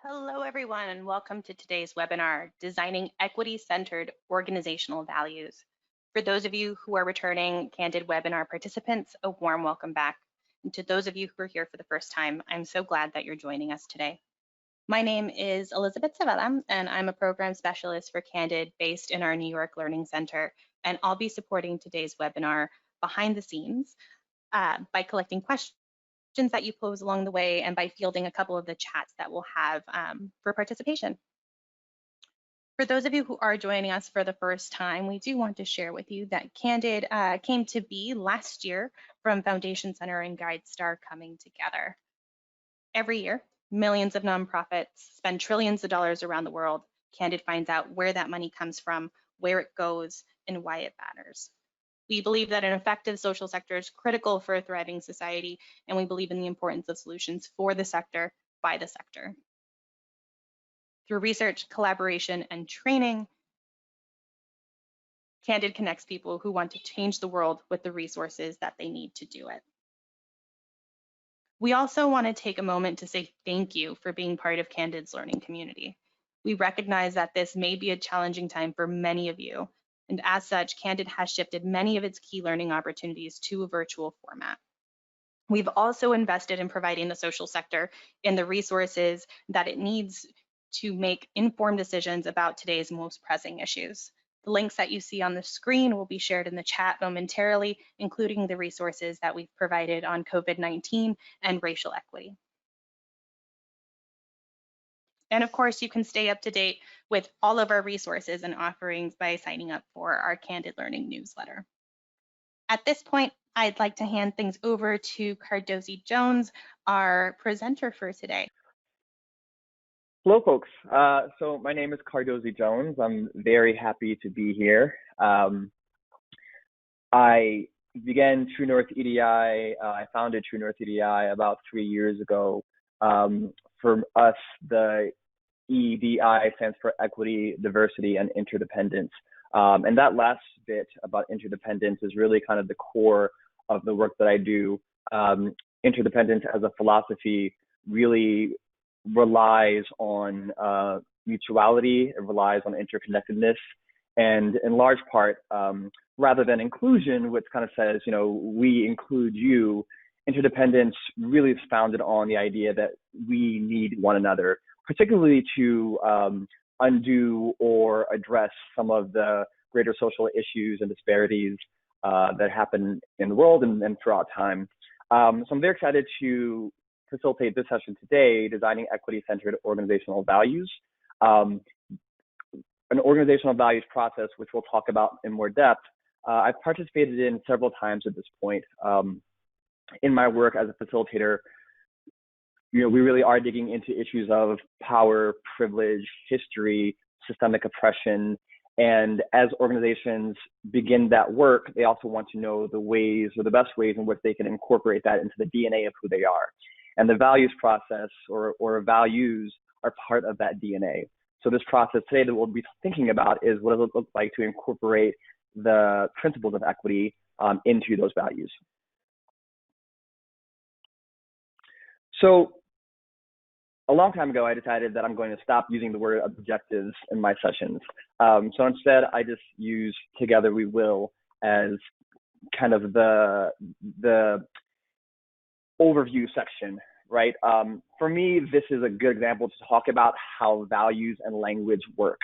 Hello, everyone, and welcome to today's webinar, Designing Equity-Centered Organizational Values. For those of you who are returning Candid webinar participants, a warm welcome back. And to those of you who are here for the first time, I'm so glad that you're joining us today. My name is Elizabeth Savella, and I'm a program specialist for Candid based in our New York Learning Center, and I'll be supporting today's webinar behind the scenes by collecting questions that you pose along the way and by fielding a couple of the chats that we'll have for participation. For those of you who are joining us for the first time, we do want to share with you that Candid came to be last year from Foundation Center and GuideStar coming together. Every year, millions of nonprofits spend trillions of dollars around the world. Candid finds out where that money comes from, where it goes, and why it matters. We believe that an effective social sector is critical for a thriving society, and we believe in the importance of solutions for the sector by the sector. Through research, collaboration, and training, Candid connects people who want to change the world with the resources that they need to do it. We also want to take a moment to say thank you for being part of Candid's learning community. We recognize that this may be a challenging time for many of you, and as such, Candid has shifted many of its key learning opportunities to a virtual format. We've also invested in providing the social sector in the resources that it needs to make informed decisions about today's most pressing issues. The links that you see on the screen will be shared in the chat momentarily, including the resources that we've provided on COVID-19 and racial equity. And of course, you can stay up to date with all of our resources and offerings by signing up for our Candid Learning newsletter. At this point, I'd like to hand things over to Cardozy Jones, our presenter for today. Hello, folks. So my name is Cardozy Jones. I'm very happy to be here. I began True North EDI. I founded True North EDI about 3 years ago. For us, the EDI stands for Equity, Diversity, and Interdependence. And that last bit about interdependence is really kind of the core of the work that I do. Interdependence as a philosophy really relies on mutuality, it relies on interconnectedness, and in large part, rather than inclusion, which kind of says, you know, we include you, interdependence really is founded on the idea that we need one another, particularly to undo or address some of the greater social issues and disparities that happen in the world and throughout time. So I'm very excited to facilitate this session today, Designing Equity-Centered Organizational Values. An organizational values process, which we'll talk about in more depth, I've participated in several times at this point. In my work as a facilitator, you know, we really are digging into issues of power, privilege, history, systemic oppression. And as organizations begin that work, they also want to know the ways or the best ways in which they can incorporate that into the DNA of who they are. And the values process or values are part of that DNA. So this process today that we'll be thinking about is what does it look like to incorporate the principles of equity into those values. So a long time ago, I decided that I'm going to stop using the word objectives in my sessions. So instead, I just use together we will as kind of the overview section, right? For me, this is a good example to talk about how values and language work.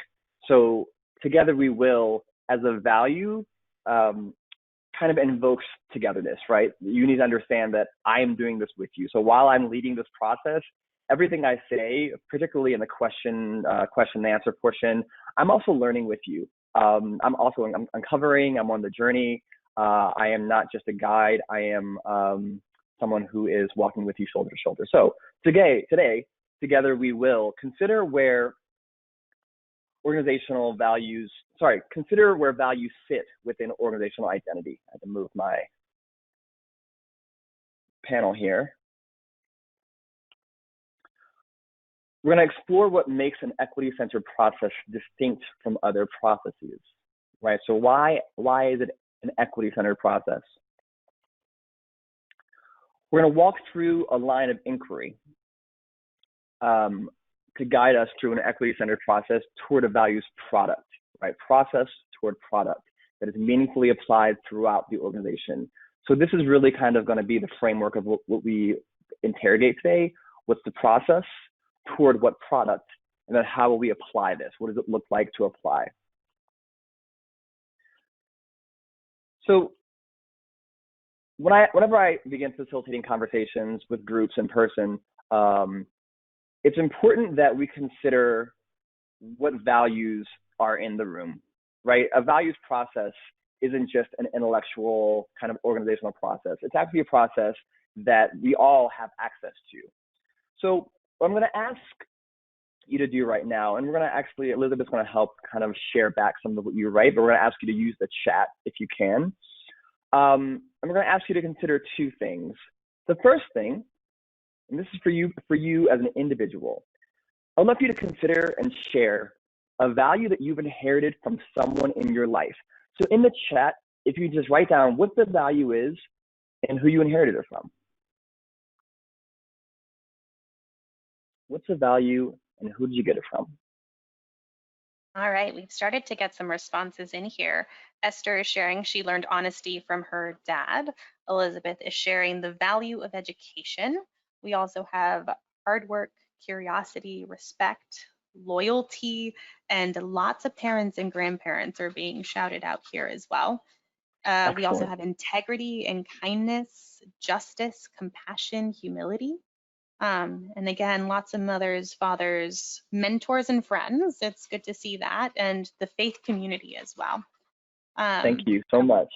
So together we will as a value kind of invokes togetherness, right? You need to understand that I am doing this with you. So while I'm leading this process, everything I say, particularly in the question and answer portion, I'm also learning with you. I'm uncovering, I'm on the journey. I am not just a guide, I am someone who is walking with you shoulder to shoulder. So today, together we will consider where values sit within organizational identity. I have to move my panel here. We're going to explore what makes an equity-centered process distinct from other processes, right? So why is it an equity-centered process? We're going to walk through a line of inquiry. to guide us through an equity-centered process toward a values product, right? Process toward product that is meaningfully applied throughout the organization. So this is really kind of going to be the framework of what we interrogate today. What's the process toward what product? And then how will we apply this? What does it look like to apply? So whenever I begin facilitating conversations with groups in person, it's important that we consider what values are in the room, right? A values process isn't just an intellectual kind of organizational process. It's actually a process that we all have access to. So what I'm going to ask you to do right now, and we're going to actually, Elizabeth's going to help kind of share back some of what you write, but we're going to ask you to use the chat if you can. And we're going to ask you to consider two things. The first thing, and this is for you as an individual, I would love you to consider and share a value that you've inherited from someone in your life. So in the chat, if you just write down what the value is and who you inherited it from. What's the value and who did you get it from? All right, we've started to get some responses in here. Esther is sharing she learned honesty from her dad. Elizabeth is sharing the value of education. We also have hard work, curiosity, respect, loyalty, and lots of parents and grandparents are being shouted out here as well. We also have integrity and kindness, justice, compassion, humility. And again, lots of mothers, fathers, mentors, and friends. It's good to see that, and the faith community as well. Thank you so much.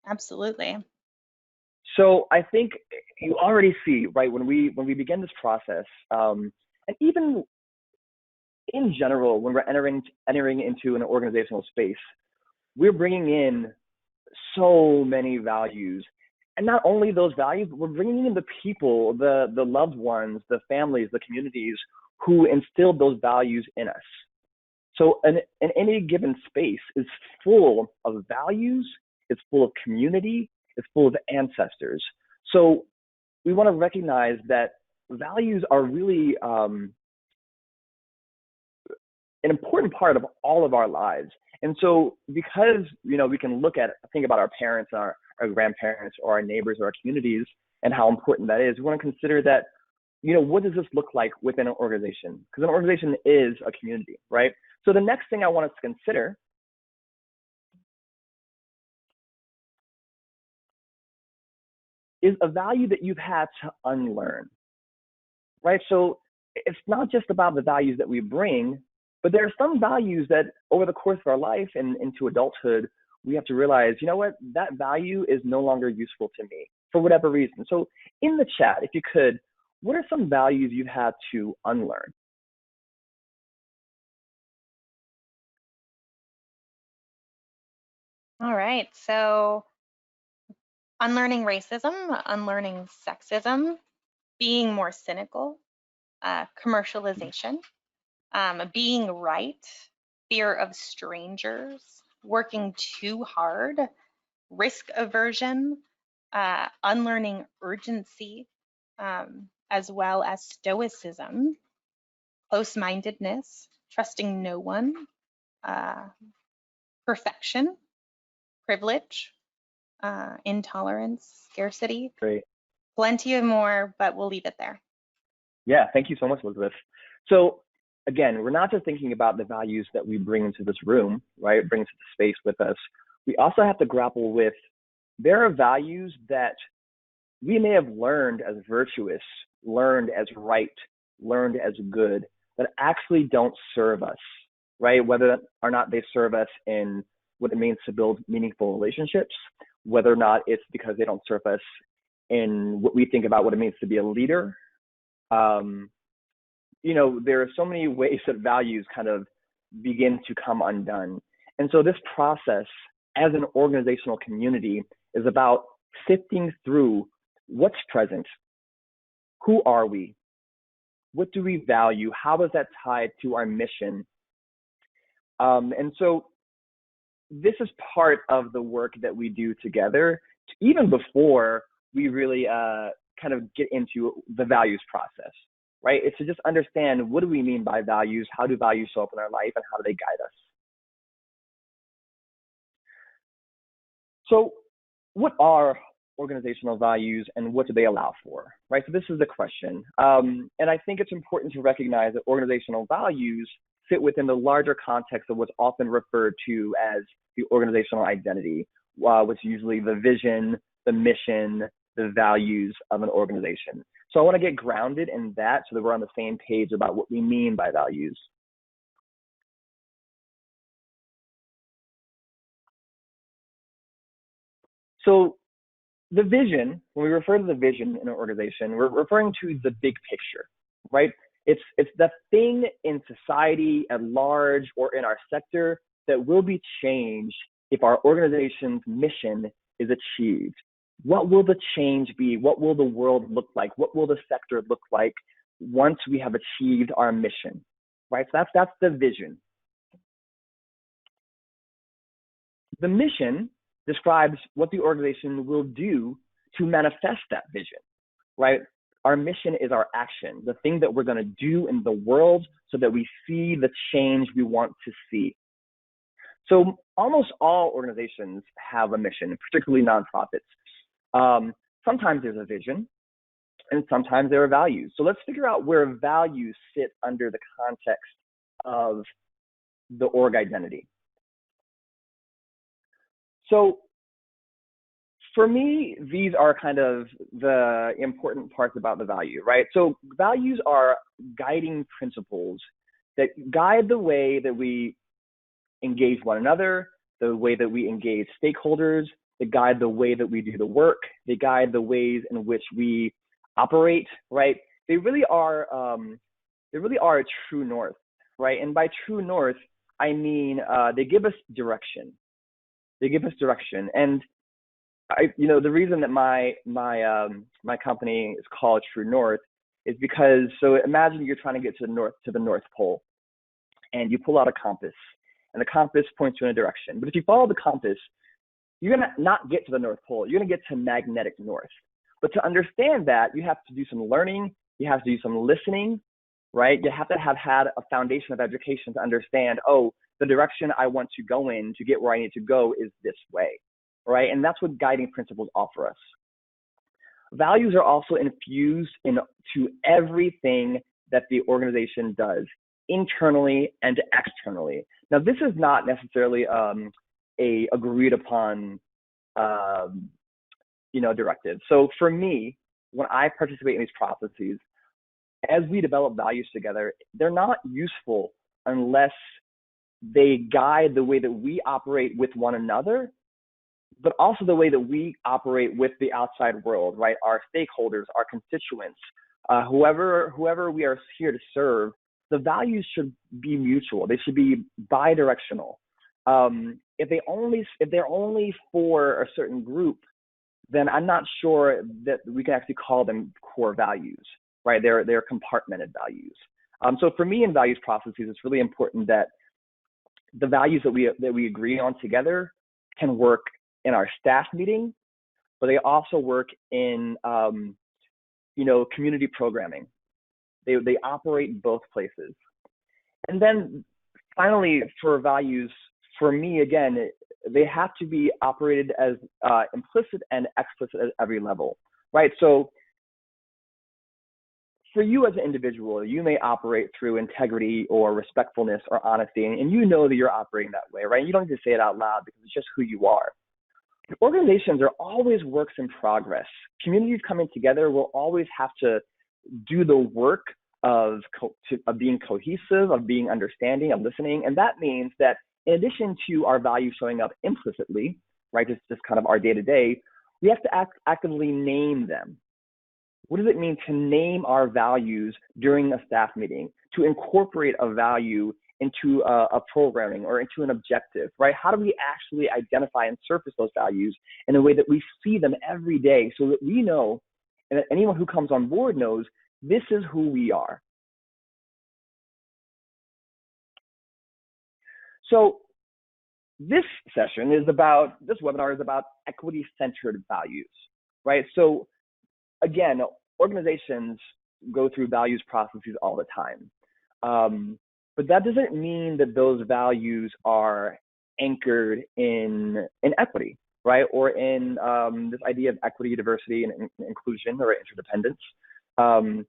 Absolutely. So I think you already see, right, when we begin this process, and even in general, when we're entering into an organizational space, we're bringing in so many values. And not only those values, but we're bringing in the people, the loved ones, the families, the communities who instilled those values in us. So in any given space is full of values, it's full of community, it's full of ancestors. So we want to recognize that values are really an important part of all of our lives. And so because, we can think about our parents and our grandparents or our neighbors or our communities and how important that is, we want to consider that, what does this look like within an organization? Because an organization is a community, right? So the next thing I want us to consider is a value that you've had to unlearn, right? So it's not just about the values that we bring, but there are some values that over the course of our life and into adulthood, we have to realize, that value is no longer useful to me for whatever reason. So in the chat, if you could, what are some values you've had to unlearn? All right, so unlearning racism, unlearning sexism, being more cynical, commercialization, being right, fear of strangers, working too hard, risk aversion, unlearning urgency, as well as stoicism, close-mindedness, trusting no one, perfection, privilege, intolerance, scarcity. Great. Plenty of more, but we'll leave it there. Yeah, thank you so much, Elizabeth. So again, we're not just thinking about the values that we bring into this room, right? Bring into the space with us. We also have to grapple with, there are values that we may have learned as virtuous, learned as right, learned as good, that actually don't serve us, right? Whether or not they serve us in what it means to build meaningful relationships, whether or not it's because they don't serve us in what we think about what it means to be a leader. There are so many ways that values kind of begin to come undone. And so this process as an organizational community is about sifting through what's present, who are we, what do we value, how is that tied to our mission? And so this is part of the work that we do together, even before we really kind of get into the values process, right? It's to just understand, what do we mean by values? How do values show up in our life, and how do they guide us? So what are organizational values, and what do they allow for, right? So this is the question. And I think it's important to recognize that organizational values fit within the larger context of what's often referred to as the organizational identity, which is usually the vision, the mission, the values of an organization. So I want to get grounded in that so that we're on the same page about what we mean by values. So the vision, when we refer to the vision in an organization, we're referring to the big picture, right? It's the thing in society at large or in our sector that will be changed if our organization's mission is achieved. What will the change be? What will the world look like? What will the sector look like once we have achieved our mission, right? So that's the vision. The mission describes what the organization will do to manifest that vision, right? Our mission is our action, the thing that we're going to do in the world so that we see the change we want to see. So almost all organizations have a mission, particularly nonprofits. Sometimes there's a vision, and sometimes there are values. So let's figure out where values sit under the context of the org identity. So for me, these are kind of the important parts about the value, right? So values are guiding principles that guide the way that we engage one another, the way that we engage stakeholders, they guide the way that we do the work, they guide the ways in which we operate, right? They really are a true north, right? And by true north, I mean they give us direction. They give us direction. And the reason that my company is called True North is because, so imagine you're trying to get to the North Pole, and you pull out a compass, and the compass points you in a direction. But if you follow the compass, you're gonna not get to the North Pole. You're gonna get to magnetic north. But to understand that, you have to do some learning. You have to do some listening, right? You have to have had a foundation of education to understand, oh, the direction I want to go in to get where I need to go is this way, right? And that's what guiding principles offer us. Values are also infused into everything that the organization does, internally and externally. Now, this is not necessarily a agreed upon, directive. So for me, when I participate in these processes, as we develop values together, they're not useful unless they guide the way that we operate with one another, but also the way that we operate with the outside world, right? Our stakeholders, our constituents, whoever we are here to serve. The values should be mutual. They should be bi-directional. If they're only for a certain group, then I'm not sure that we can actually call them core values, right? They're compartmented values. So for me in values processes, it's really important that the values that we agree on together can work in our staff meeting, but they also work in community programming. They operate both places. And then finally, for values, for me, again, they have to be operated as implicit and explicit at every level, right? So for you as an individual, you may operate through integrity or respectfulness or honesty, and you know that you're operating that way, right? You don't need to say it out loud because it's just who you are. Organizations are always works in progress. Communities coming together will always have to do the work of being cohesive, of being understanding, of listening. And that means that in addition to our values showing up implicitly, right, just kind of our day-to-day, we have to actively name them. What does it mean to name our values during a staff meeting, to incorporate a value into a programming or into an objective, right? How do we actually identify and surface those values in a way that we see them every day so that we know, and that anyone who comes on board knows, this is who we are. So this webinar is about equity-centered values, right? So again, organizations go through values processes all the time. But that doesn't mean that those values are anchored in equity, right? Or in this idea of equity, diversity, and inclusion, or interdependence. And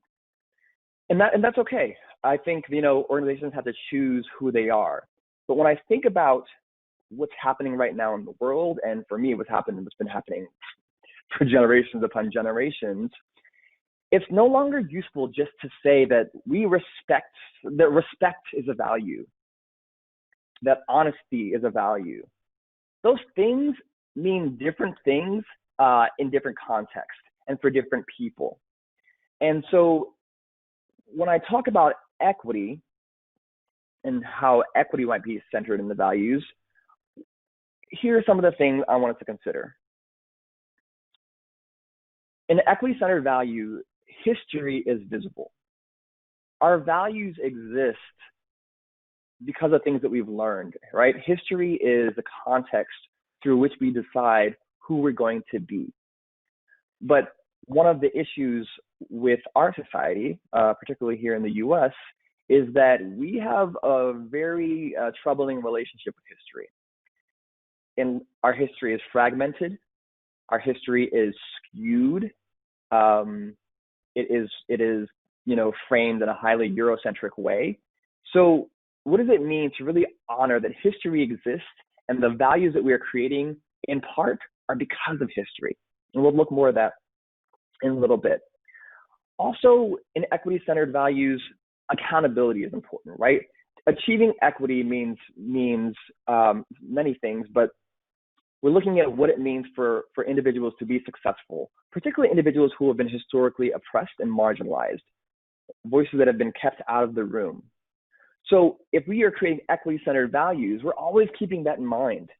that's okay. I think, organizations have to choose who they are. But when I think about what's happening right now in the world, and for me, what's been happening for generations upon generations, it's no longer useful just to say that respect is a value, that honesty is a value. Those things mean different things in different contexts and for different people. And so when I talk about equity and how equity might be centered in the values, here are some of the things I wanted to consider. In equity-centered value, history is visible. Our values exist because of things that we've learned, right? History is the context through which we decide who we're going to be. But one of the issues with our society, particularly here in the US, is that we have a very troubling relationship with history. And our history is fragmented. Our history is skewed. It is framed in a highly Eurocentric way. So what does it mean to really honor that history exists and the values that we are creating in part are because of history? And we'll look more at that in a little bit. Also, in equity-centered values, accountability is important, right? Achieving equity means many things, but we're looking at what it means for individuals to be successful, particularly individuals who have been historically oppressed and marginalized, voices that have been kept out of the room. So if we are creating equity-centered values, we're always keeping that in mind.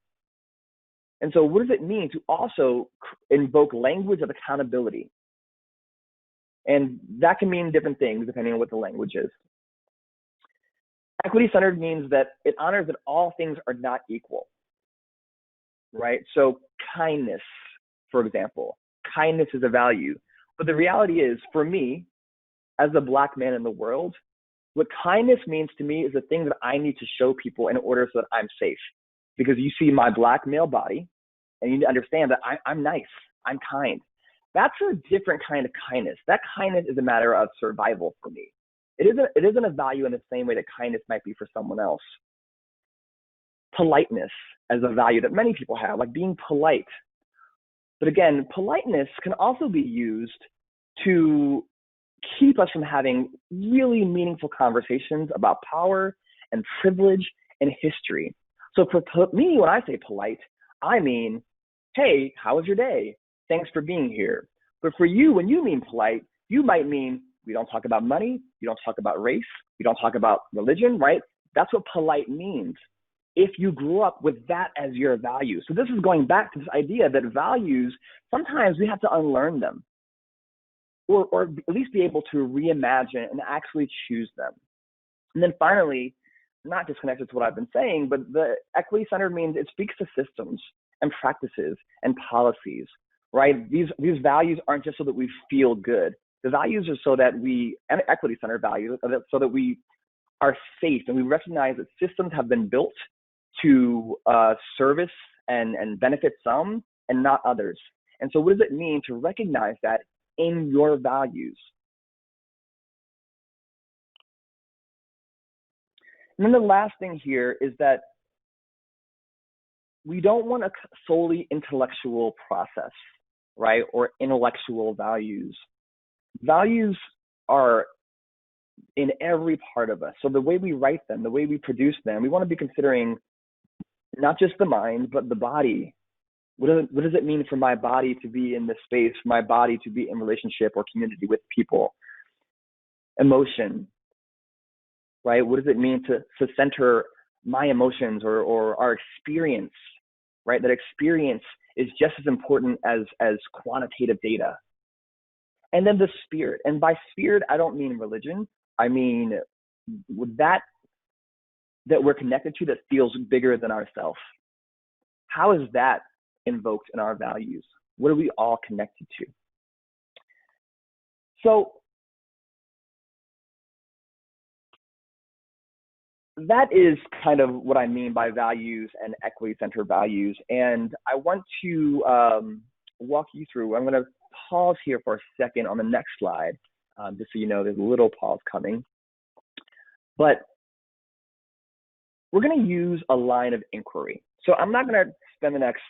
And so what does it mean to also invoke language of accountability? And that can mean different things depending on what the language is. Equity-centered means that it honors that all things are not equal, right? So kindness, for example, kindness is a value. But the reality is, for me, as a Black man in the world, what kindness means to me is the thing that I need to show people in order so that I'm safe. Because you see my Black male body, and you need to understand that I'm nice, I'm kind. That's a different kind of kindness. That kindness is a matter of survival for me. It isn't a value in the same way that kindness might be for someone else. Politeness as a value that many people have, like being polite. But again, politeness can also be used to keep us from having really meaningful conversations about power and privilege and history. So for me, when I say polite, I mean, hey, how was your day? Thanks for being here. But for you, when you mean polite, you might mean we don't talk about money, we don't talk about race, we don't talk about religion, right? That's what polite means if you grew up with that as your value. So this is going back to this idea that values, sometimes we have to unlearn them, or at least be able to reimagine and actually choose them. And then finally, not disconnected to what I've been saying, but the equity-centered means it speaks to systems and practices and policies, right? These values aren't just so that we feel good. The values are so that and equity-centered values, so that we are safe and we recognize that systems have been built to service and benefit some and not others. And so what does it mean to recognize that in your values? And then the last thing here is that we don't want a solely intellectual process, right? Or intellectual values. Values are in every part of us. So the way we write them, the way we produce them, we want to be considering not just the mind, but the body. What does it mean for my body to be in this space, for my body to be in relationship or community with people? Emotion, right? What does it mean to center my emotions or our experience, right? That experience is just as important as quantitative data. And then the spirit. And by spirit, I don't mean religion. I mean that we're connected to that feels bigger than ourselves. How is that invoked in our values? What are we all connected to? So that is kind of what I mean by values and equity-centered values. And I want to walk you through. I'm going to pause here for a second on the next slide, just so you know there's a little pause coming. But we're going to use a line of inquiry. So I'm not going to spend the next,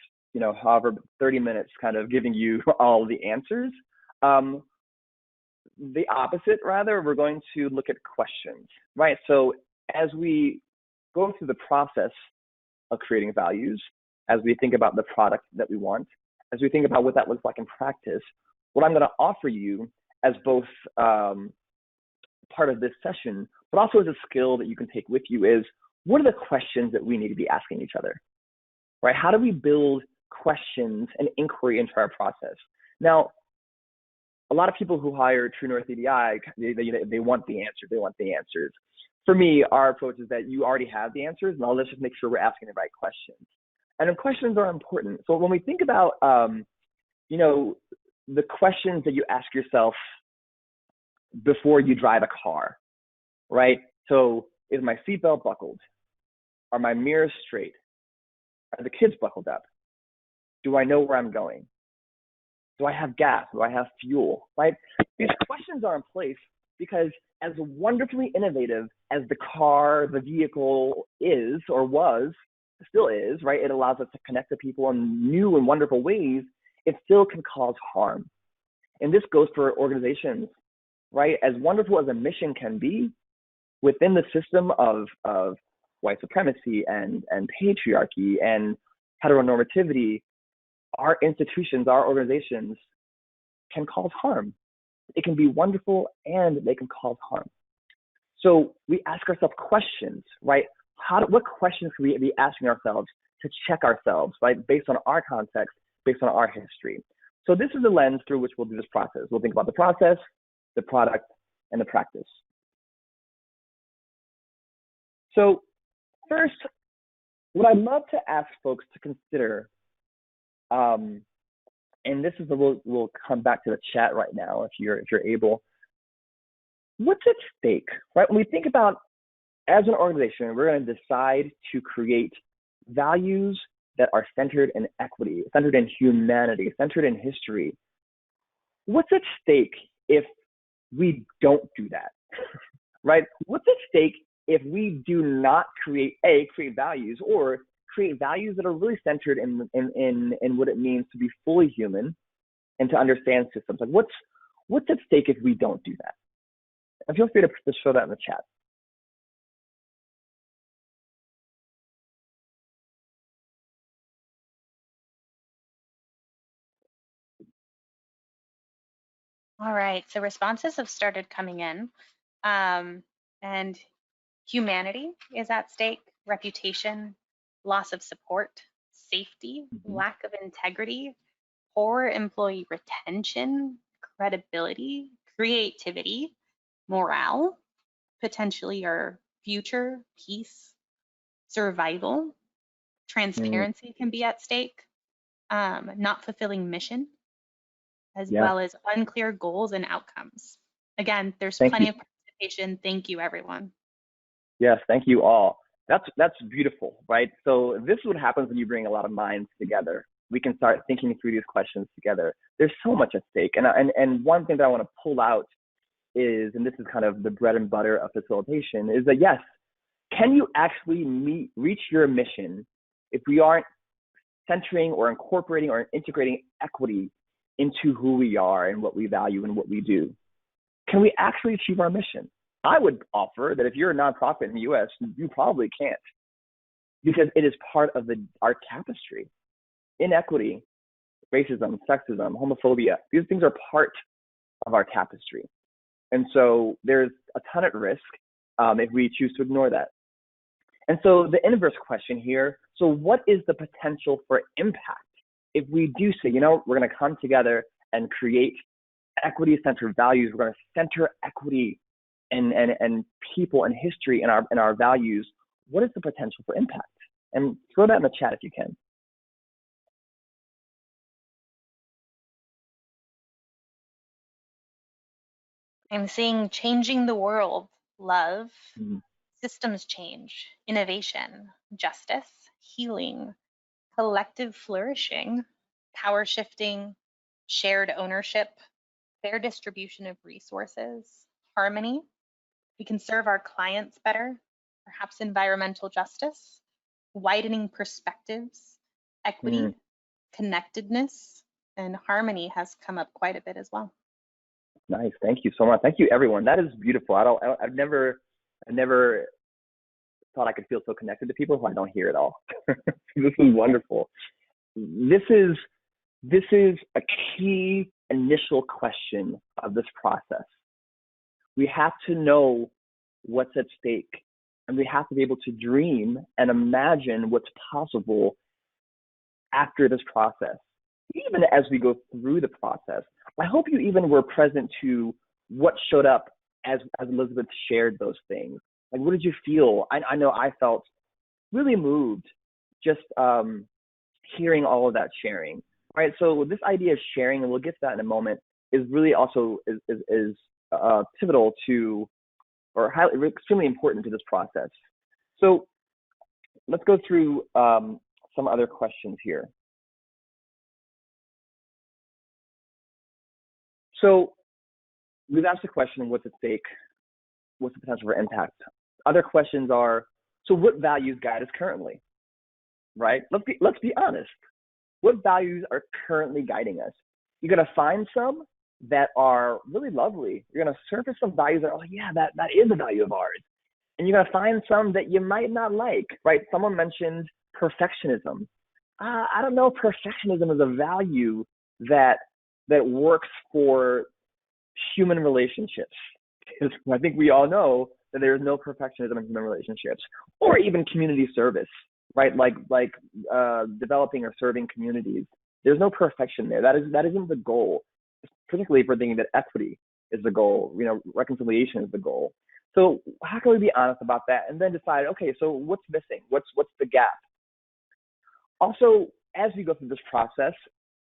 however 30 minutes kind of giving you all the answers. The opposite, rather, we're going to look at questions, right? So as we go through the process of creating values, as we think about the product that we want, as we think about what that looks like in practice, what I'm going to offer you as both part of this session, but also as a skill that you can take with you is, what are the questions that we need to be asking each other, right? How do we build questions and inquiry into our process? Now, a lot of people who hire True North EDI, they want the answer. They want the answers. For me, our approach is that you already have the answers. Now let's just make sure we're asking the right questions. And the questions are important. So when we think about, the questions that you ask yourself before you drive a car, right? So is my seatbelt buckled? Are my mirrors straight? Are the kids buckled up? Do I know where I'm going? Do I have gas? Do I have fuel? Right? These questions are in place because as wonderfully innovative as the car, the vehicle is or was, still is, right? It allows us to connect to people in new and wonderful ways. It still can cause harm. And this goes for organizations, right? As wonderful as a mission can be, within the system of white supremacy and patriarchy and heteronormativity, our institutions, our organizations can cause harm. It can be wonderful and they can cause harm. So we ask ourselves questions, right? What questions can we be asking ourselves to check ourselves, right? Based on our context, based on our history. So this is the lens through which we'll do this process. We'll think about the process, the product, and the practice. So first, what I'd love to ask folks to consider, and this is we'll come back to the chat right now if you're able. What's at stake, right? When we think about, as an organization, we're going to decide to create values that are centered in equity, centered in humanity, centered in history. What's at stake if we don't do that, right? What's at stake if we do not create values, or create values that are really centered in what it means to be fully human and to understand systems? Like what's at stake if we don't do that? And feel free to show that in the chat. All right, so responses have started coming in, and humanity is at stake, reputation, loss of support, safety, lack of integrity, poor employee retention, credibility, creativity, morale, potentially our future, peace, survival, transparency can be at stake, not fulfilling mission, as well as unclear goals and outcomes. Again, there's plenty of participation. Thank you, everyone. Yes, thank you all. That's beautiful, right? So this is what happens when you bring a lot of minds together. We can start thinking through these questions together. There's so much at stake. And one thing that I want to pull out is, and this is kind of the bread and butter of facilitation, is that yes, can you actually reach your mission if we aren't centering or incorporating or integrating equity into who we are and what we value and what we do? Can we actually achieve our mission? I would offer that if you're a nonprofit in the US, you probably can't, because it is part of our tapestry. Inequity, racism, sexism, homophobia, these things are part of our tapestry. And so there's a ton at risk if we choose to ignore that. And so the inverse question here, so what is the potential for impact if we do say, we're going to come together and create equity-centered values, we're going to center equity and people and history in our values, what is the potential for impact? And throw that in the chat if you can. I'm seeing changing the world, love, systems change, innovation, justice, healing, collective flourishing, power shifting, shared ownership, fair distribution of resources, harmony. We can serve our clients better, perhaps environmental justice, widening perspectives, equity, connectedness, and harmony has come up quite a bit as well. Nice. Thank you so much. Thank you, everyone. That is beautiful. I've never thought I could feel so connected to people who I don't hear at all. This is wonderful. This is a key initial question of this process. We have to know what's at stake, and we have to be able to dream and imagine what's possible after this process. Even as we go through the process, I hope you even were present to what showed up as Elizabeth shared those things. Like, what did you feel? I know I felt really moved just hearing all of that sharing. Right. So this idea of sharing, and we'll get to that in a moment, is really also is pivotal to, or extremely important to this process. So let's go through some other questions here. So we've asked the question, what's at stake? What's the potential for impact? Other questions are, so what values guide us currently? Right? Let's be honest. What values are currently guiding us? You're going to find some that are really lovely. You're going to surface some values that are, oh yeah, that is a value of ours. And you're going to find some that you might not like, right? Someone mentioned perfectionism. I don't know if perfectionism is a value that works for human relationships. Because I think we all know that there is no perfectionism in human relationships, or even community service, right? Like developing or serving communities. There's no perfection there. That isn't the goal. Particularly if we're thinking that equity is the goal, reconciliation is the goal. So how can we be honest about that and then decide, okay, so what's missing? What's the gap? Also, as we go through this process,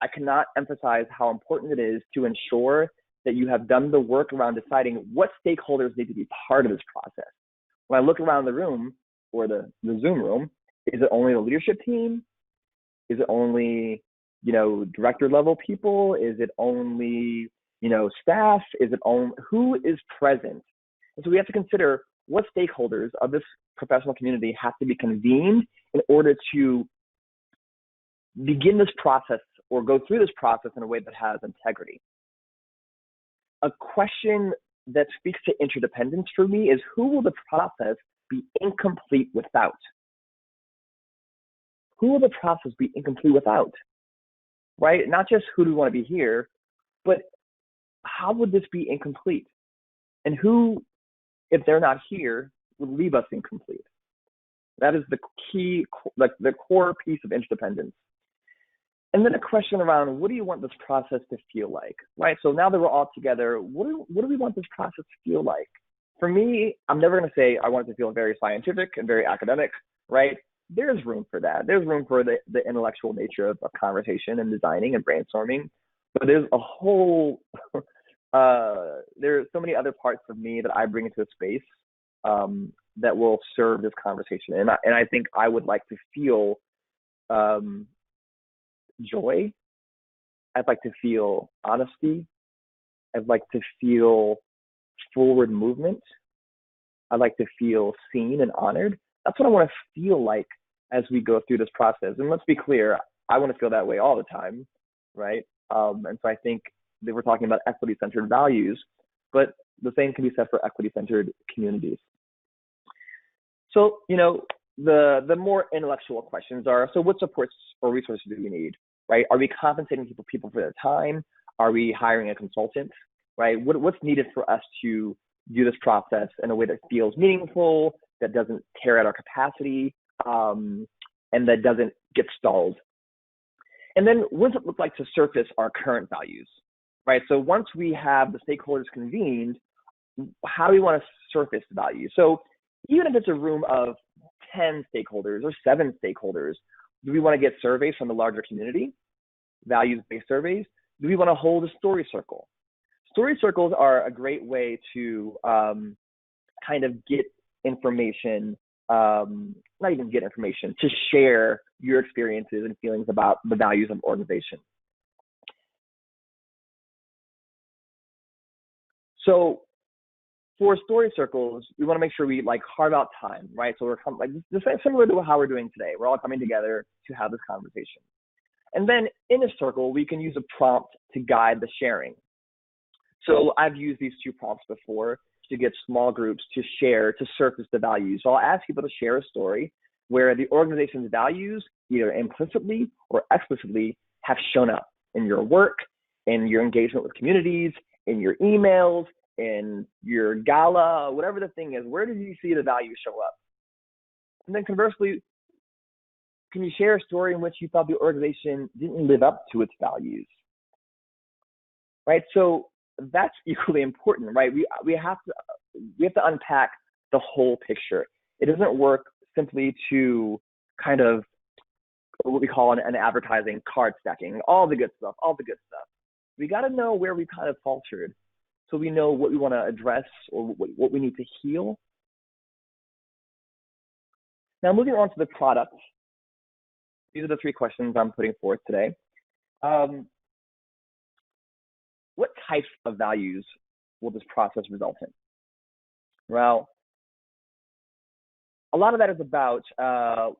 I cannot emphasize how important it is to ensure that you have done the work around deciding what stakeholders need to be part of this process. When I look around the room or the Zoom room, is it only the leadership team? Is it only, director level people? Is it only, staff? Is it only, who is present? And so we have to consider what stakeholders of this professional community have to be convened in order to begin this process or go through this process in a way that has integrity. A question that speaks to interdependence for me is, who will the process be incomplete without? Who will the process be incomplete without? Right? Not just who do we want to be here, but how would this be incomplete? And who, if they're not here, would leave us incomplete? That is the key, like the core piece of interdependence. And then a question around, what do you want this process to feel like, right? So now that we're all together, what do we want this process to feel like? For me, I'm never going to say I want it to feel very scientific and very academic, right? There's room for that. There's room for the intellectual nature of conversation and designing and brainstorming. But there's a whole, there's so many other parts of me that I bring into a space that will serve this conversation. And I think I would like to feel joy. I'd like to feel honesty. I'd like to feel forward movement. I'd like to feel seen and honored. That's what I want to feel like as we go through this process. And let's be clear, I want to feel that way all the time, right? And so I think that we're talking about equity-centered values, but the same can be said for equity-centered communities. So, the more intellectual questions are, so what supports or resources do we need, right? Are we compensating people for their time? Are we hiring a consultant, right? What's needed for us to do this process in a way that feels meaningful, that doesn't tear at our capacity, and that doesn't get stalled? And then what does it look like to surface our current values, right? So once we have the stakeholders convened, how do we want to surface the value? So even if it's a room of 10 stakeholders or 7 stakeholders, do we want to get surveys from the larger community, values-based surveys? Do we want to hold a story circle? Story circles are a great way to kind of get information, not even get information, to share your experiences and feelings about the values of organization. So for story circles, we want to make sure we like carve out time, right? So we're like just similar to how we're doing today. We're all coming together to have this conversation. And then in a circle, we can use a prompt to guide the sharing. So I've used these two prompts before to get small groups to share, to surface the values. So I'll ask people to share a story where the organization's values, either implicitly or explicitly, have shown up in your work, in your engagement with communities, in your emails, in your gala, whatever the thing is. Where did you see the values show up? And then conversely, can you share a story in which you thought the organization didn't live up to its values? Right? So that's equally important, right? We have to unpack the whole picture. It doesn't work simply to kind of what we call an advertising card stacking, all the good stuff. We got to know where we kind of faltered, so we know what we want to address or what we need to heal. Now, moving on to the product. These are the three questions I'm putting forth today. What types of values will this process result in? Well, a lot of that is about,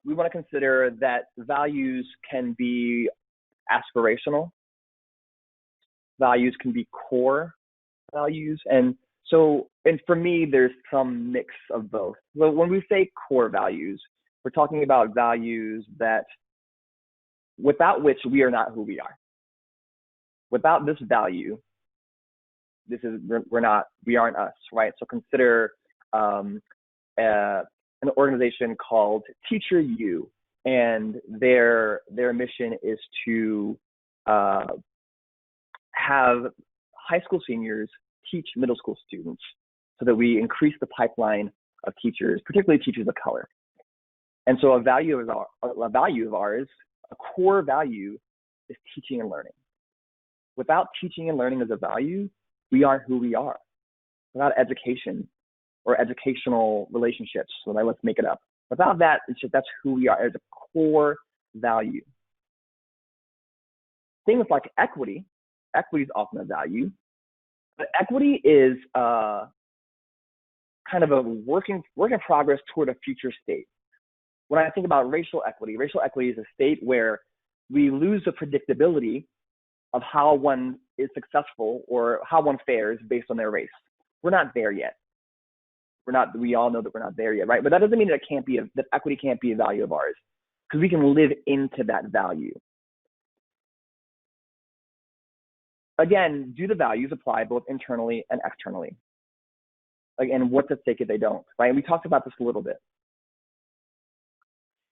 we want to consider that values can be aspirational. Values can be core values. And for me, there's some mix of both. So when we say core values, we're talking about values that without which we are not who we are. Without this value, we aren't us, right? So consider an organization called Teacher U, and their mission is to have high school seniors teach middle school students so that we increase the pipeline of teachers, particularly teachers of color. And so a value of ours, a core value, is teaching and learning. Without teaching and learning as a value, we aren't who we are. Without education or educational relationships, so let's make it up. Without that, that's who we are as a core value. Things like equity is often a value, but equity is kind of a work in progress toward a future state. When I think about racial equity is a state where we lose the predictability of how one is successful or how one fares based on their race. We're not there yet. We all know that we're not there yet, right? But that doesn't mean that equity can't be a value of ours, because we can live into that value. Again, do the values apply both internally and externally? And what's at stake if they don't, right? And we talked about this a little bit.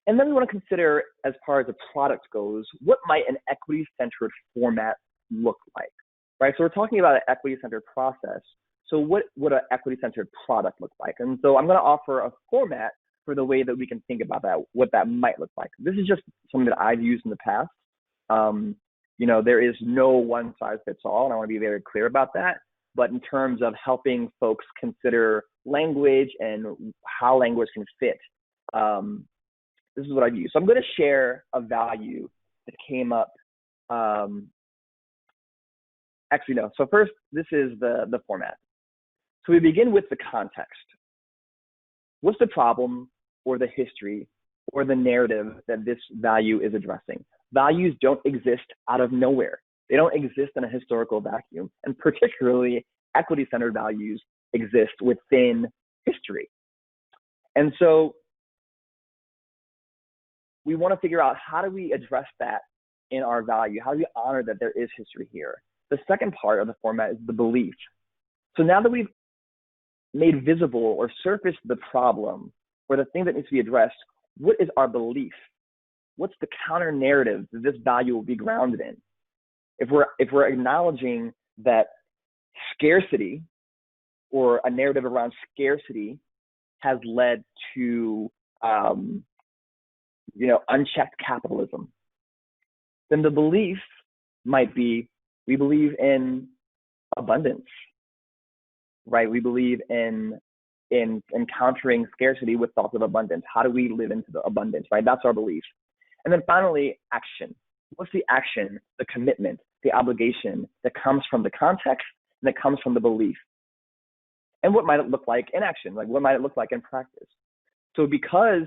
And then we want to consider, as far as the product goes, what might an equity-centered format look like, right? So we're talking about an equity-centered process. So what would an equity-centered product look like? And so I'm going to offer a format for the way that we can think about that, what that might look like. This is just something that I've used in the past. There is no one size fits all, and I want to be very clear about that. But in terms of helping folks consider language and how language can fit, this is what I've used. So I'm going to share a value that came up. So first, this is the format. So we begin with the context. What's the problem or the history or the narrative that this value is addressing? Values don't exist out of nowhere. They don't exist in a historical vacuum. And particularly, equity-centered values exist within history. And so we want to figure out, how do we address that in our value? How do we honor that there is history here? The second part of the format is the belief. So now that we've made visible or surfaced the problem or the thing that needs to be addressed, what is our belief? What's the counter narrative that this value will be grounded in? If we're acknowledging that scarcity, or a narrative around scarcity, has led to unchecked capitalism, then the belief might be, we believe in abundance, right? We believe in in encountering scarcity with thoughts of abundance? How do we live into the abundance, right? That's our belief. And then finally, action. What's the action, the commitment, the obligation that comes from the context and that comes from the belief? And what might it look like in action? Like, what might it look like in practice? So because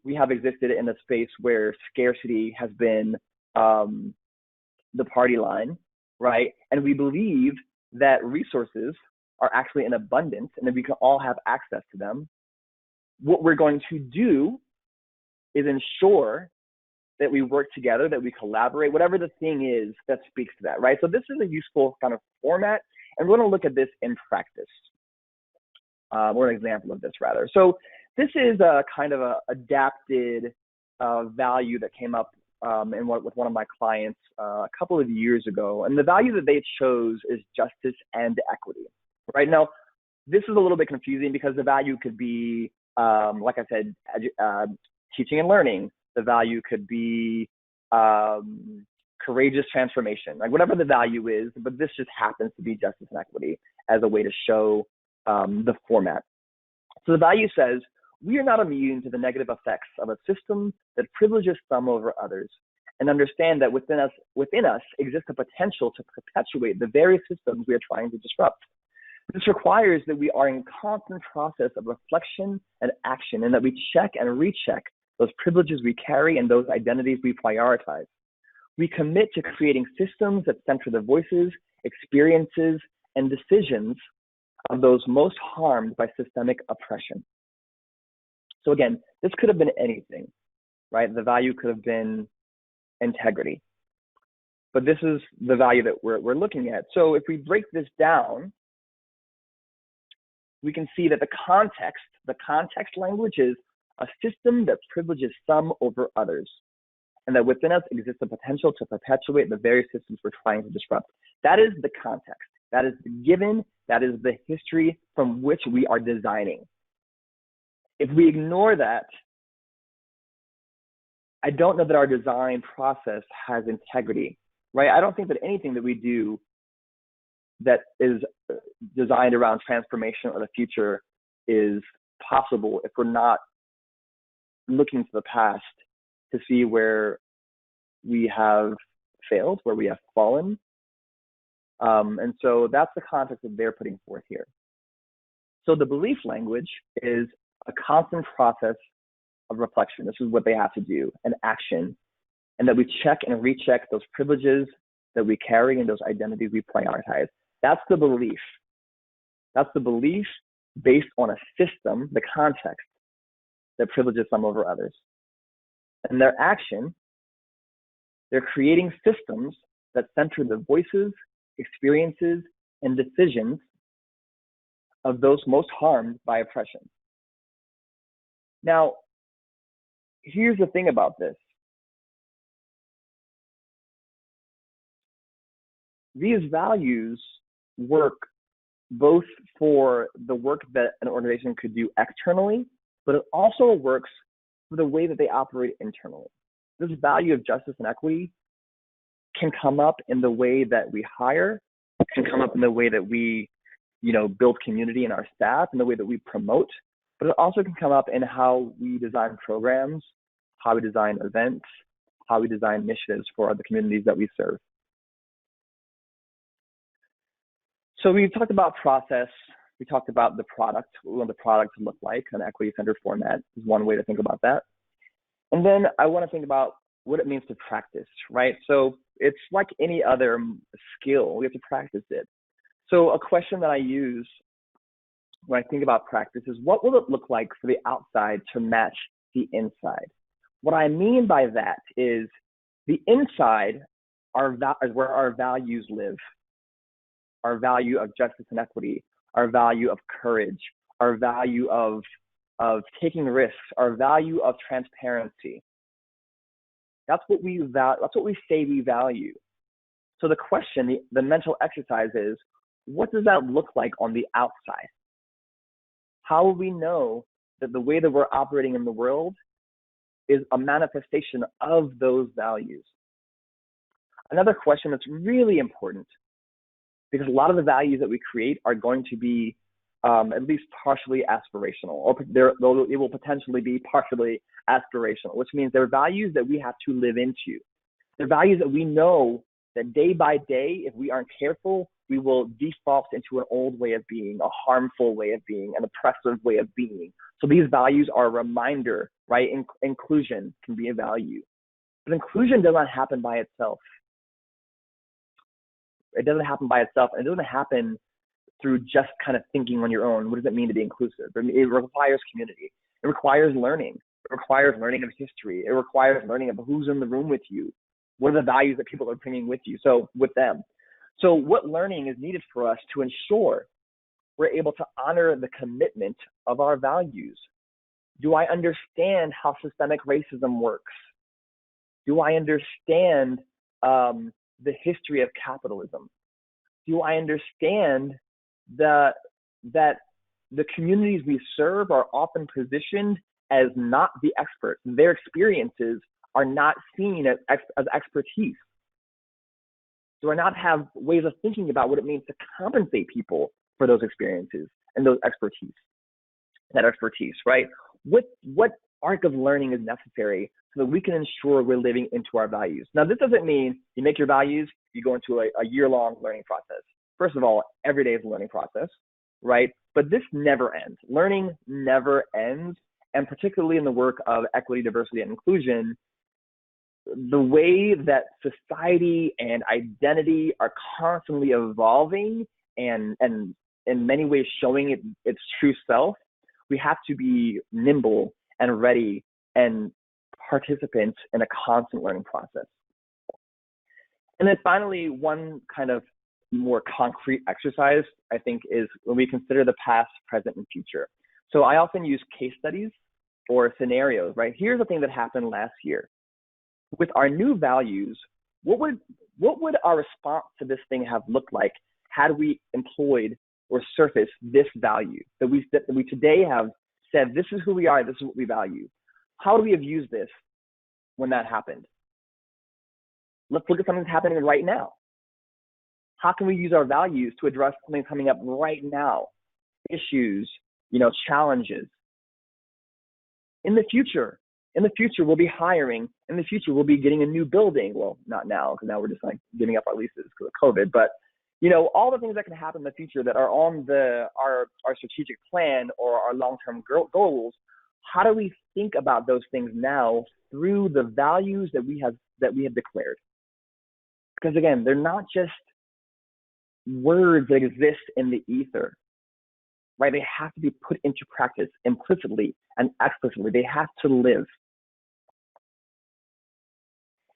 we have existed in a space where scarcity has been the party line, right? And we believe that resources are actually in abundance and that we can all have access to them. What we're going to do is ensure that we work together, that we collaborate, whatever the thing is that speaks to that, right? So this is a useful kind of format, and we're going to look at this in practice, or an example of this rather. So this is a kind of a adapted value that came up with one of my clients a couple of years ago, and the value that they chose is justice and equity. Right now, this is a little bit confusing because the value could be, like I said, teaching and learning. The value could be courageous transformation, like whatever the value is, but this just happens to be justice and equity as a way to show the format. So the value says, we are not immune to the negative effects of a system that privileges some over others, and understand that within us exists a potential to perpetuate the very systems we are trying to disrupt. This requires that we are in constant process of reflection and action, and that we check and recheck those privileges we carry and those identities we prioritize. We commit to creating systems that center the voices, experiences, and decisions of those most harmed by systemic oppression. So again, this could have been anything, right? The value could have been integrity, but this is the value that we're looking at. So if we break this down, we can see that the context language is a system that privileges some over others, and that within us exists the potential to perpetuate the very systems we're trying to disrupt. That is the context. That is the given. That is the history from which we are designing. If we ignore that, I don't know that our design process has integrity, right? I don't think that anything that we do that is designed around transformation or the future is possible if we're not looking to the past to see where we have failed, where we have fallen. And so that's the context that they're putting forth here. So the belief language is a constant process of reflection. This is what they have to do, an action, and that we check and recheck those privileges that we carry and those identities we prioritize. That's the belief. That's the belief based on a system, the context, that privileges some over others. And their action, they're creating systems that center the voices, experiences, and decisions of those most harmed by oppression. Now, here's the thing about this. These values work both for the work that an organization could do externally, but it also works for the way that they operate internally. This value of justice and equity can come up in the way that we hire, can come up in the way that we, build community in our staff, in the way that we promote, but it also can come up in how we design programs, how we design events, how we design initiatives for the communities that we serve. So we talked about process. We talked about the product, what we want the product to look like. An equity-centered format is one way to think about that. And then I want to think about what it means to practice, right? So it's like any other skill. We have to practice it. So a question that I use when I think about practice is, what will it look like for the outside to match the inside? What I mean by that is the inside is where our values live. Our value of justice and equity, our value of courage, our value of taking risks, our value of transparency. That's what we say we value. So the question, the mental exercise is, what does that look like on the outside? How will we know that the way that we're operating in the world is a manifestation of those values? Another question that's really important, because a lot of the values that we create are going to be at least partially aspirational, or it will potentially be partially aspirational, which means they're values that we have to live into. They're values that we know that day by day, if we aren't careful, we will default into an old way of being, a harmful way of being, an oppressive way of being. So these values are a reminder, right? Inclusion can be a value. But inclusion does not happen by itself. It doesn't happen by itself, and it doesn't happen through just kind of thinking on your own. What does it mean to be inclusive? It requires community. It requires learning. It requires learning of history. It requires learning of who's in the room with you. What are the values that people are bringing with you? So with them. So what learning is needed for us to ensure we're able to honor the commitment of our values? Do I understand how systemic racism works? Do I understand the history of capitalism? Do I understand that the communities we serve are often positioned as not the experts? Their experiences are not seen as expertise. Do I not have ways of thinking about what it means to compensate people for those experiences and that expertise, right? What arc of learning is necessary so that we can ensure we're living into our values? Now, this doesn't mean you make your values, you go into a year-long learning process. First of all, every day is a learning process, right? But this never ends. Learning never ends, and particularly in the work of equity, diversity, and inclusion, the way that society and identity are constantly evolving and in many ways showing its true self, we have to be nimble and ready and participants in a constant learning process. And then finally, one kind of more concrete exercise, I think, is when we consider the past, present, and future. So I often use case studies or scenarios, right? Here's the thing that happened last year. With our new values, what would our response to this thing have looked like had we employed or surfaced this value that we today have said, this is who we are, this is what we value? How would we have used this when that happened? Let's look at something that's happening right now. How can we use our values to address something coming up right now? Issues, challenges. In the future, we'll be hiring. In the future, we'll be getting a new building. Well, not now, because now we're just like giving up our leases because of COVID. But all the things that can happen in the future that are on our strategic plan or our long-term goals. How do we think about those things now through the values that we have declared? Because again, they're not just words that exist in the ether, right? They have to be put into practice implicitly and explicitly. They have to live.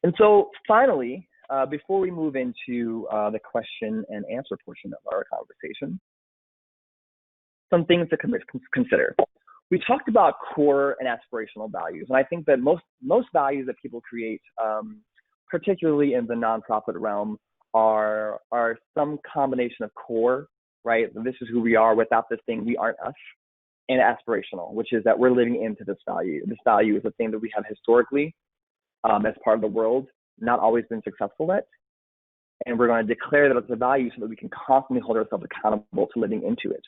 And so finally, before we move into the question and answer portion of our conversation, some things to consider. We talked about core and aspirational values, and I think that most values that people create, particularly in the nonprofit realm, are some combination of core, right? This is who we are. Without this thing, we aren't us. And aspirational, which is that we're living into this value. This value is a thing that we have historically, as part of the world, not always been successful at. And we're going to declare that it's a value so that we can constantly hold ourselves accountable to living into it.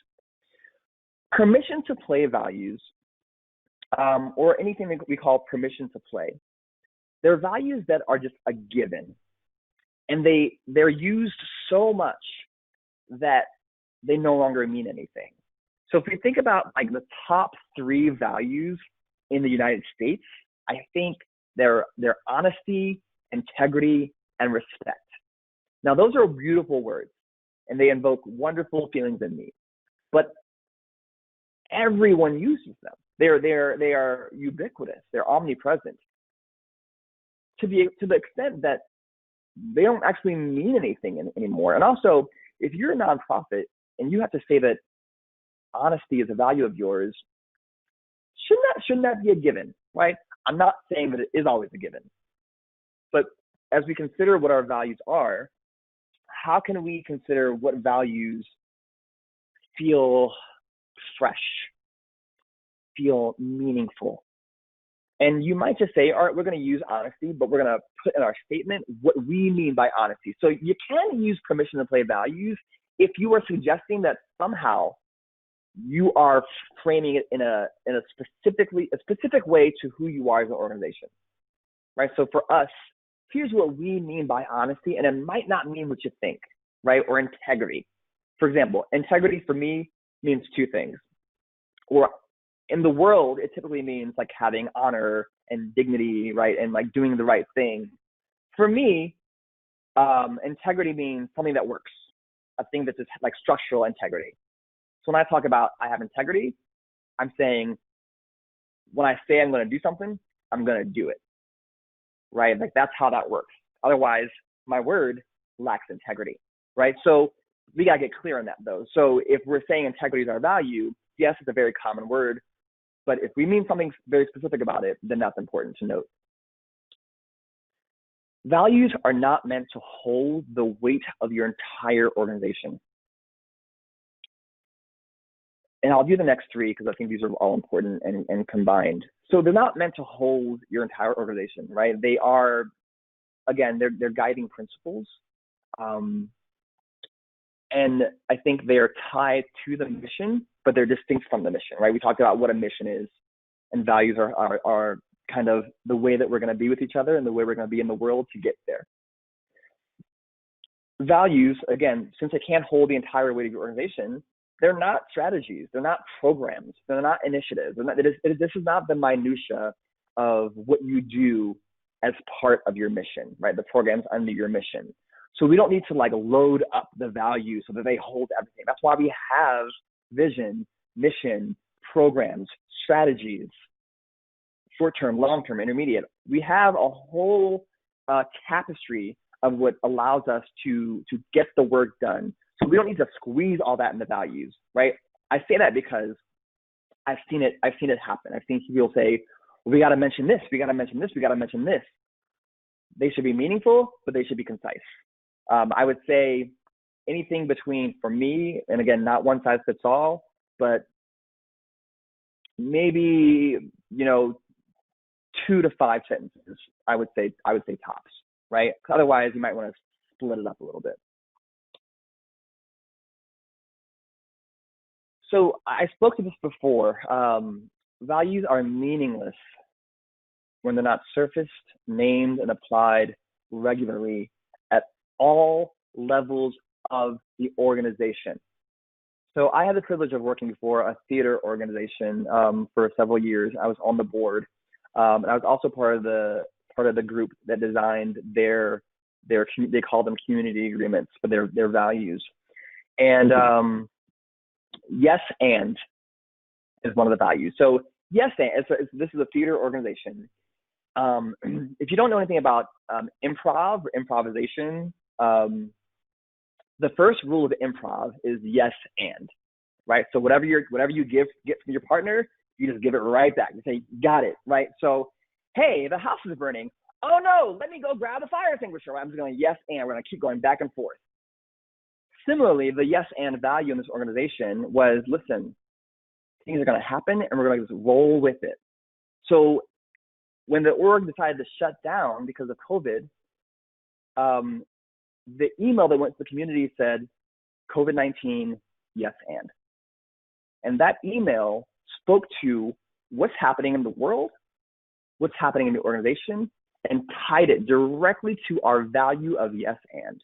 Permission to play values, or anything that we call permission to play, they're values that are just a given. And they're used so much that they no longer mean anything. So if we think about like the top 3 values in the United States, I think they're honesty, integrity, and respect. Now, those are beautiful words, and they invoke wonderful feelings in me. But everyone uses them. They are ubiquitous. They're omnipresent. To the extent that they don't actually mean anything anymore. And also, if you're a nonprofit and you have to say that honesty is a value of yours, shouldn't that be a given, right? I'm not saying that it is always a given, but as we consider what our values are, how can we consider what values feel fresh, feel meaningful? And you might just say, all right, we're going to use honesty, but we're going to put in our statement what we mean by honesty. So you can use permission to play values if you are suggesting that somehow you are framing it in a specific way to who you are as an organization, right? So for us, here's what we mean by honesty, and it might not mean what you think, right? Or integrity. For example, integrity for me means two things. Or in the world, it typically means like having honor and dignity, right? And like doing the right thing. For me, integrity means something that works, a thing that's just like structural integrity. So when I talk about I have integrity, I'm saying when I say I'm going to do something, I'm going to do it, right? Like that's how that works. Otherwise, my word lacks integrity, right? So we got to get clear on that though. So if we're saying integrity is our value, yes, it's a very common word, but if we mean something very specific about it, then that's important to note. Values are not meant to hold the weight of your entire organization. And I'll do the next three because I think these are all important and combined. So they're not meant to hold your entire organization, right? They are, again, they're guiding principles. And I think they are tied to the mission, but they're distinct from the mission, right? We talked about what a mission is, and values are kind of the way that we're going to be with each other and the way we're going to be in the world to get there. Values, again, since they can't hold the entire weight of your organization, they're not strategies, they're not programs, they're not initiatives. This is not the minutia of what you do as part of your mission, right? The programs under your mission. So we don't need to like load up the values so that they hold everything. That's why we have vision, mission, programs, strategies, short-term, long-term, intermediate. We have a whole tapestry of what allows us to get the work done. So we don't need to squeeze all that in the values, right? I say that because I've seen it happen. I've seen people say, well, we got to mention this, we got to mention this, we got to mention this. They should be meaningful, but they should be concise. I would say anything between, for me, and again, not one size fits all, but maybe, 2 to 5 sentences, I would say tops, right? Otherwise, you might want to split it up a little bit. So I spoke to this before. Values are meaningless when they're not surfaced, named, and applied regularly at all levels of the organization. So I had the privilege of working for a theater organization for several years. I was on the board. And I was also part of the group that designed their they call them community agreements, but their values. And yes and is one of the values. So yes and this is a theater organization. If you don't know anything about improv or improvisation, the first rule of improv is yes and, right? So whatever you get from your partner, you just give it right back. You say, got it, right? So, hey, the house is burning. Oh no, let me go grab the fire extinguisher. I'm just going yes and. We're going to keep going back and forth. Similarly, the yes and value in this organization was, listen, things are going to happen and we're going to just roll with it. So when the org decided to shut down because of COVID, the email that went to the community said, COVID-19, yes and. And that email spoke to what's happening in the world, what's happening in the organization, and tied it directly to our value of yes and.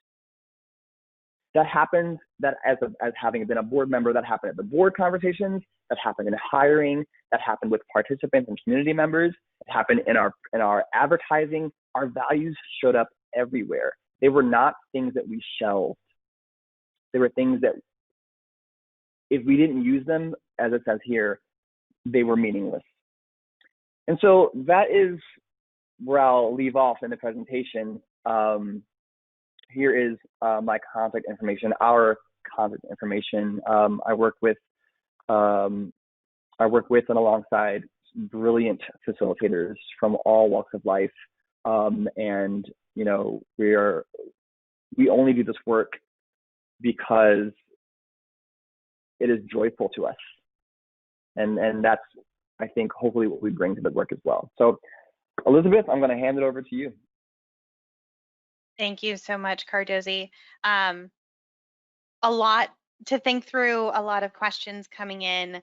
That happened, that as having been a board member, that happened at the board conversations, that happened in hiring, that happened with participants and community members, it happened in our advertising. Our values showed up everywhere. They were not things that we shelved. They were things that if we didn't use them, as it says here, they were meaningless. And so that is where I'll leave off in the presentation. Here is my contact information, our contact information. I work with and alongside brilliant facilitators from all walks of life. And we only do this work because it is joyful to us. And that's, I think, hopefully what we bring to the work as well. So Elizabeth, I'm going to hand it over to you. Thank you so much, Cardozy. A lot to think through a lot of questions coming in.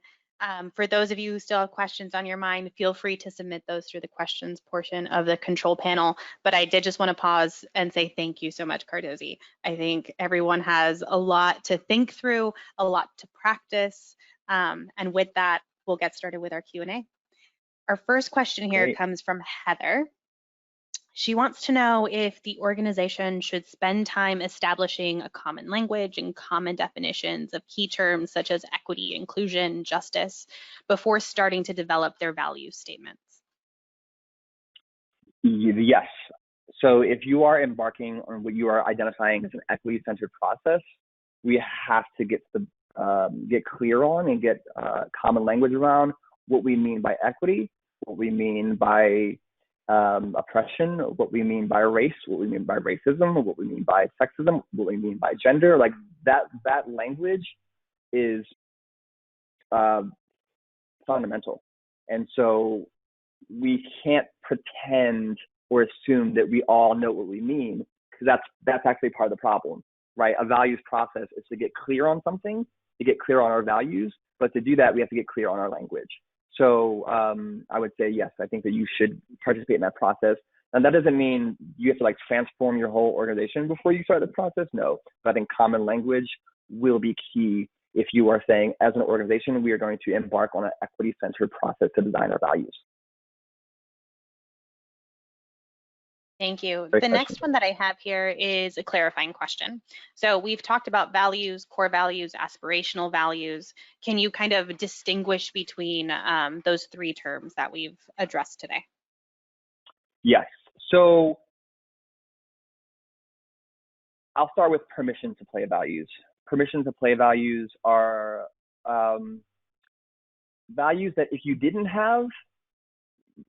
For those of you who still have questions on your mind, feel free to submit those through the questions portion of the control panel. But I did just want to pause and say thank you so much, Cardozi. I think everyone has a lot to think through, a lot to practice. And with that, we'll get started with our Q&A. Our first question here Great. comes from Heather. She wants to know if the organization should spend time establishing a common language and common definitions of key terms such as equity, inclusion, justice, before starting to develop their value statements. Yes. So if you are embarking on what you are identifying as an equity-centered process, we have to get clear on and get common language around what we mean by equity, what we mean by oppression, what we mean by race, what we mean by racism, what we mean by sexism, what we mean by gender. Like that language is fundamental. And so we can't pretend or assume that we all know what we mean, because that's actually part of the problem, right? A values process is to get clear on something, to get clear on our values, but to do that, we have to get clear on our language. So I would say, yes, I think that you should participate in that process. And that doesn't mean you have to like transform your whole organization before you start the process. No, but I think common language will be key if you are saying, as an organization, we are going to embark on an equity-centered process to design our values. Thank you. Great the question. Next one that I have here is a clarifying question. So we've talked about values, core values, aspirational values. Can you kind of distinguish between those three terms that we've addressed today? Yes. So I'll start with permission to play values. Permission to play values are values that if you didn't have,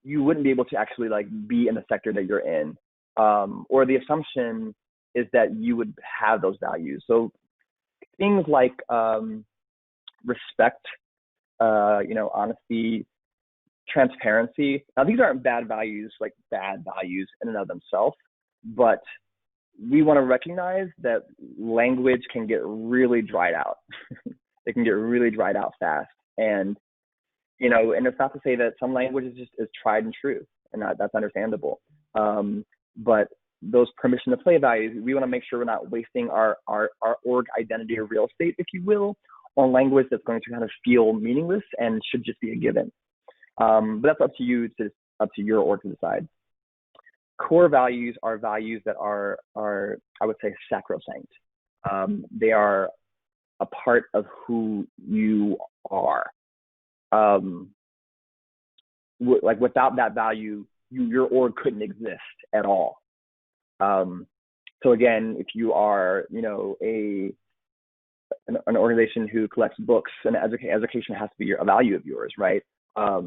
you wouldn't be able to actually like be in the sector that you're in. Or the assumption is that you would have those values. So things like respect, honesty, transparency. Now these aren't bad values, like bad values in and of themselves, but we want to recognize that language can get really dried out. It can get really dried out fast. And it's not to say that some language is tried and true, and that's understandable. But those permission to play values, we want to make sure we're not wasting our org identity or real estate, if you will, on language that's going to kind of feel meaningless and should just be a given. But that's up to you, up to your org to decide. Core values are values that are I would say sacrosanct. They are a part of who you are. Like without that value, your org couldn't exist at all. So again, if you are, an organization who collects books, and education has to be a value of yours, right? I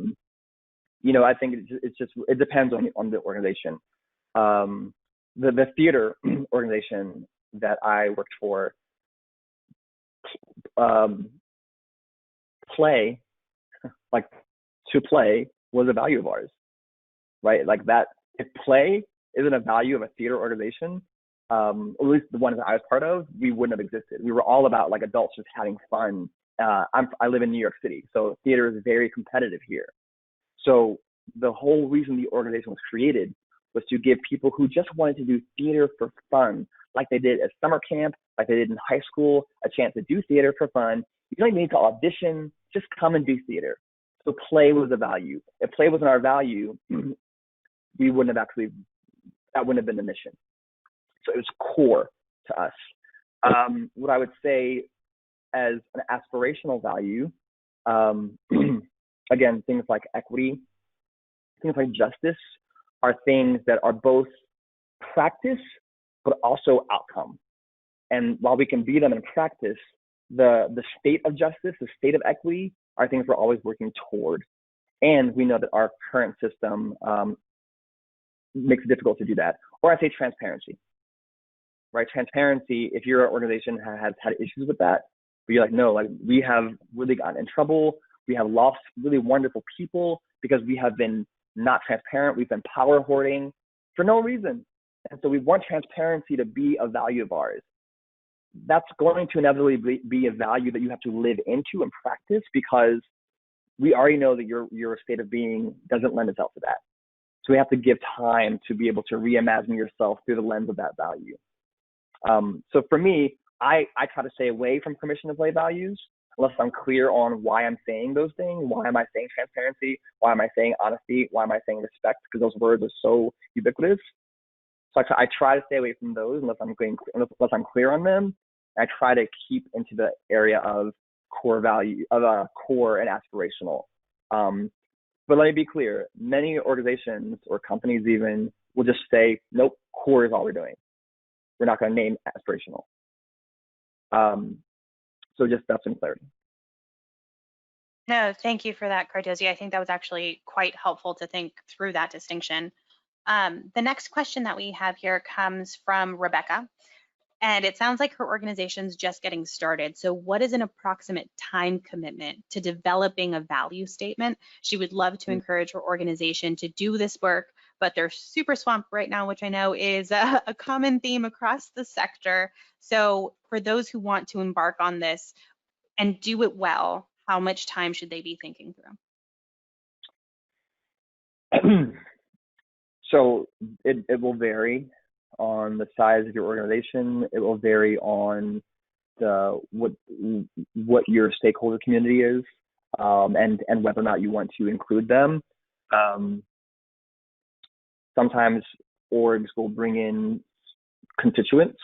think it depends on the organization. The theater organization that I worked for, play was a value of ours, right? Like that, if play isn't a value of a theater organization, or at least the one that I was part of, we wouldn't have existed. We were all about like adults just having fun. I live in New York City, so theater is very competitive here. So the whole reason the organization was created was to give people who just wanted to do theater for fun, like they did at summer camp, like they did in high school, a chance to do theater for fun. You don't even need to audition, just come and do theater. So play was a value. If play wasn't our value, we wouldn't have that wouldn't have been the mission. So it was core to us. What I would say as an aspirational value, again, things like equity, things like justice are things that are both practice, but also outcome. And while we can be them in practice, the state of justice, the state of equity are things we're always working toward. And we know that our current system makes it difficult to do that. Or I say transparency, right? Transparency, if your organization has had issues with that, but you're like, no, like we have really gotten in trouble. We have lost really wonderful people because we have been not transparent. We've been power hoarding for no reason. And so we want transparency to be a value of ours. that's going to inevitably be a value that you have to live into and practice, because we already know that your state of being doesn't lend itself to that. So we have to give time to be able to reimagine yourself through the lens of that value. So for me, I try to stay away from permission to play values unless I'm clear on why I'm saying those things. Why am I saying transparency? Why am I saying honesty? Why am I saying respect? Because those words are so ubiquitous. So I try to stay away from those unless I'm clear on them. I try to keep into the area of core value, of core and aspirational. But let me be clear, many organizations or companies even will just say, nope, core is all we're doing. We're not going to name aspirational. So just that's some clarity. No, thank you for that, Cardozy. I think that was actually quite helpful to think through that distinction. The next question that we have here comes from Rebecca, and it sounds like her organization's just getting started. So what is an approximate time commitment to developing a value statement? She would love to encourage her organization to do this work, but they're super swamped right now, which I know is a common theme across the sector. So for those who want to embark on this and do it well, how much time should they be thinking through? So it will vary on the size of your organization. It will vary on what your stakeholder community is, and whether or not you want to include them. Sometimes orgs will bring in constituents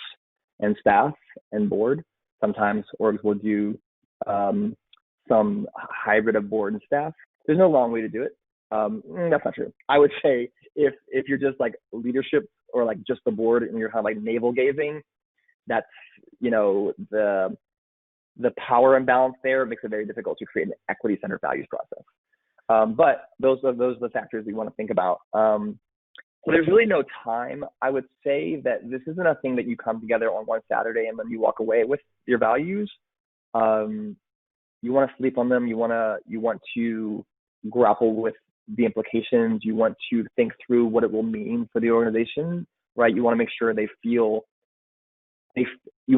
and staff and board. Sometimes orgs will do some hybrid of board and staff. There's no wrong way to do it. That's not true. I would say if you're just like leadership or like just the board and you're kind of like navel gazing, that's, the power imbalance there makes it very difficult to create an equity-centered values process. But those are the factors we want to think about. So there's really no time. I would say that this isn't a thing that you come together on one Saturday and then you walk away with your values. You want to sleep on them. You want to grapple with the implications. You want to think through what it will mean for the organization, right? You want to make sure you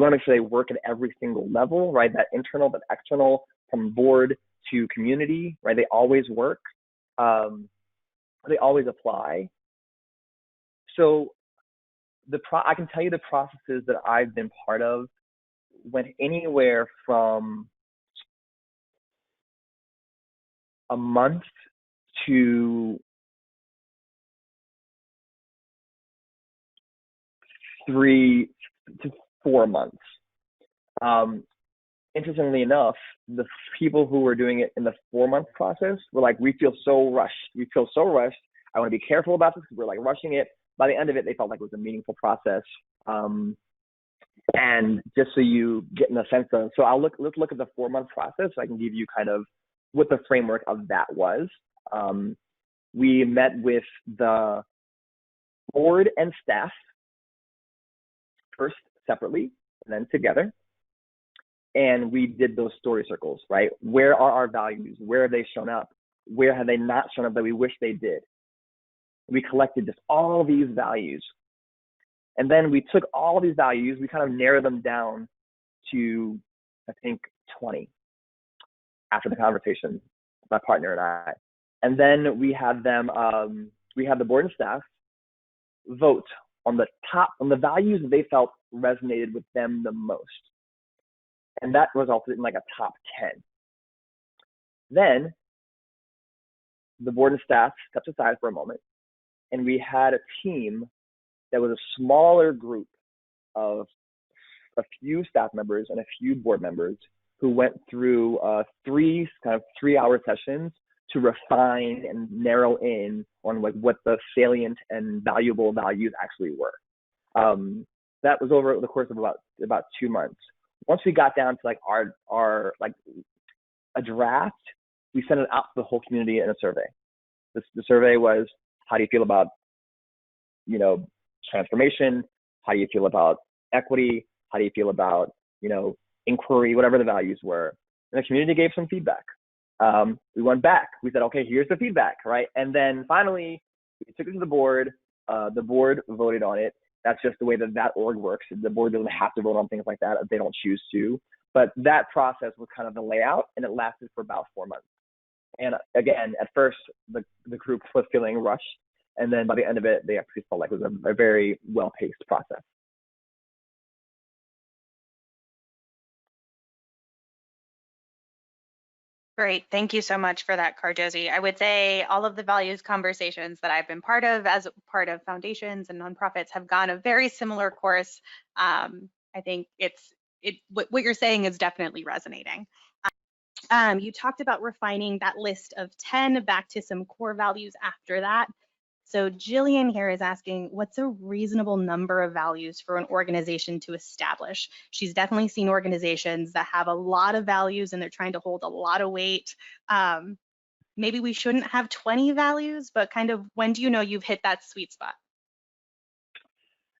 want to make sure they work at every single level, right? That internal, that external, from board to community, right? They always work. They always apply. So I can tell you the processes that I've been part of went anywhere from a month to 3 to 4 months. Interestingly enough, the people who were doing it in the 4-month process were like, we feel so rushed. I want to be careful about this because we're like rushing it. By the end of it, they felt like it was a meaningful process. And just so you get in a sense of, so let's look at the 4-month process so I can give you kind of what the framework of that was. We met with the board and staff first separately and then together. And we did those story circles, right? Where are our values? Where have they shown up? Where have they not shown up that we wish they did? We collected just all these values. And then we took all these values, we kind of narrowed them down to, I think, 20 after the conversation, my partner and I. And then we had the board and staff vote on the values that they felt resonated with them the most. And that resulted in like a top 10. Then the board and staff stepped aside for a moment, and we had a team that was a smaller group of a few staff members and a few board members who went through 3 3-hour sessions to refine and narrow in on like what the salient and valuable values actually were. That was over the course of about 2 months. Once we got down to like our like a draft, we sent it out to the whole community in a survey. The survey was, how do you feel about, transformation? How do you feel about equity? How do you feel about, inquiry, whatever the values were? And the community gave some feedback. We went back. We said, okay, here's the feedback, right? And then finally, we took it to the board. The board voted on it. That's just the way that org works. The board doesn't have to vote on things like that if they don't choose to. But that process was kind of the layout, and it lasted for about 4 months. And again, at first, the group was feeling rushed. And then by the end of it, they actually felt like it was a very well-paced process. Great. Thank you so much for that, Cardozy. I would say all of the values conversations that I've been part of as part of foundations and nonprofits have gone a very similar course. I think what you're saying is definitely resonating. You talked about refining that list of 10 back to some core values after that. So Jillian here is asking, what's a reasonable number of values for an organization to establish? She's definitely seen organizations that have a lot of values and they're trying to hold a lot of weight. Maybe we shouldn't have 20 values, but kind of when do you know you've hit that sweet spot?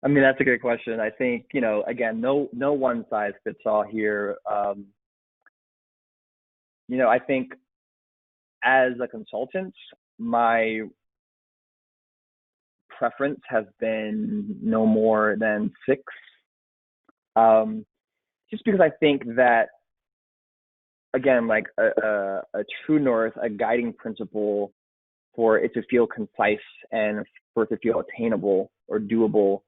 I mean, that's a great question. I think, again, no one size fits all here. I think as a consultant, my preference has been no more than 6. Just because I think that, again, like a true north, a guiding principle for it to feel concise and for it to feel attainable or doable,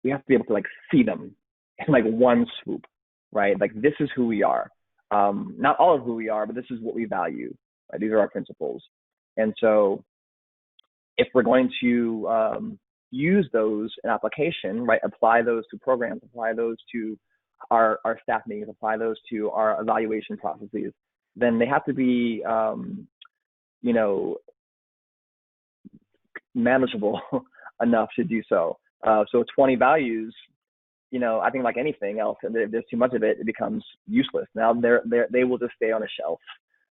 we have to be able to like see them in like one swoop, right? Like this is who we are. Not all of who we are, but this is what we value. Right? These are our principles. And so if we're going to use those in application, right, apply those to programs, apply those to our staff meetings, apply those to our evaluation processes, then they have to be, manageable enough to do so. So 20 values, I think like anything else, if there's too much of it, it becomes useless. Now they will just stay on a shelf.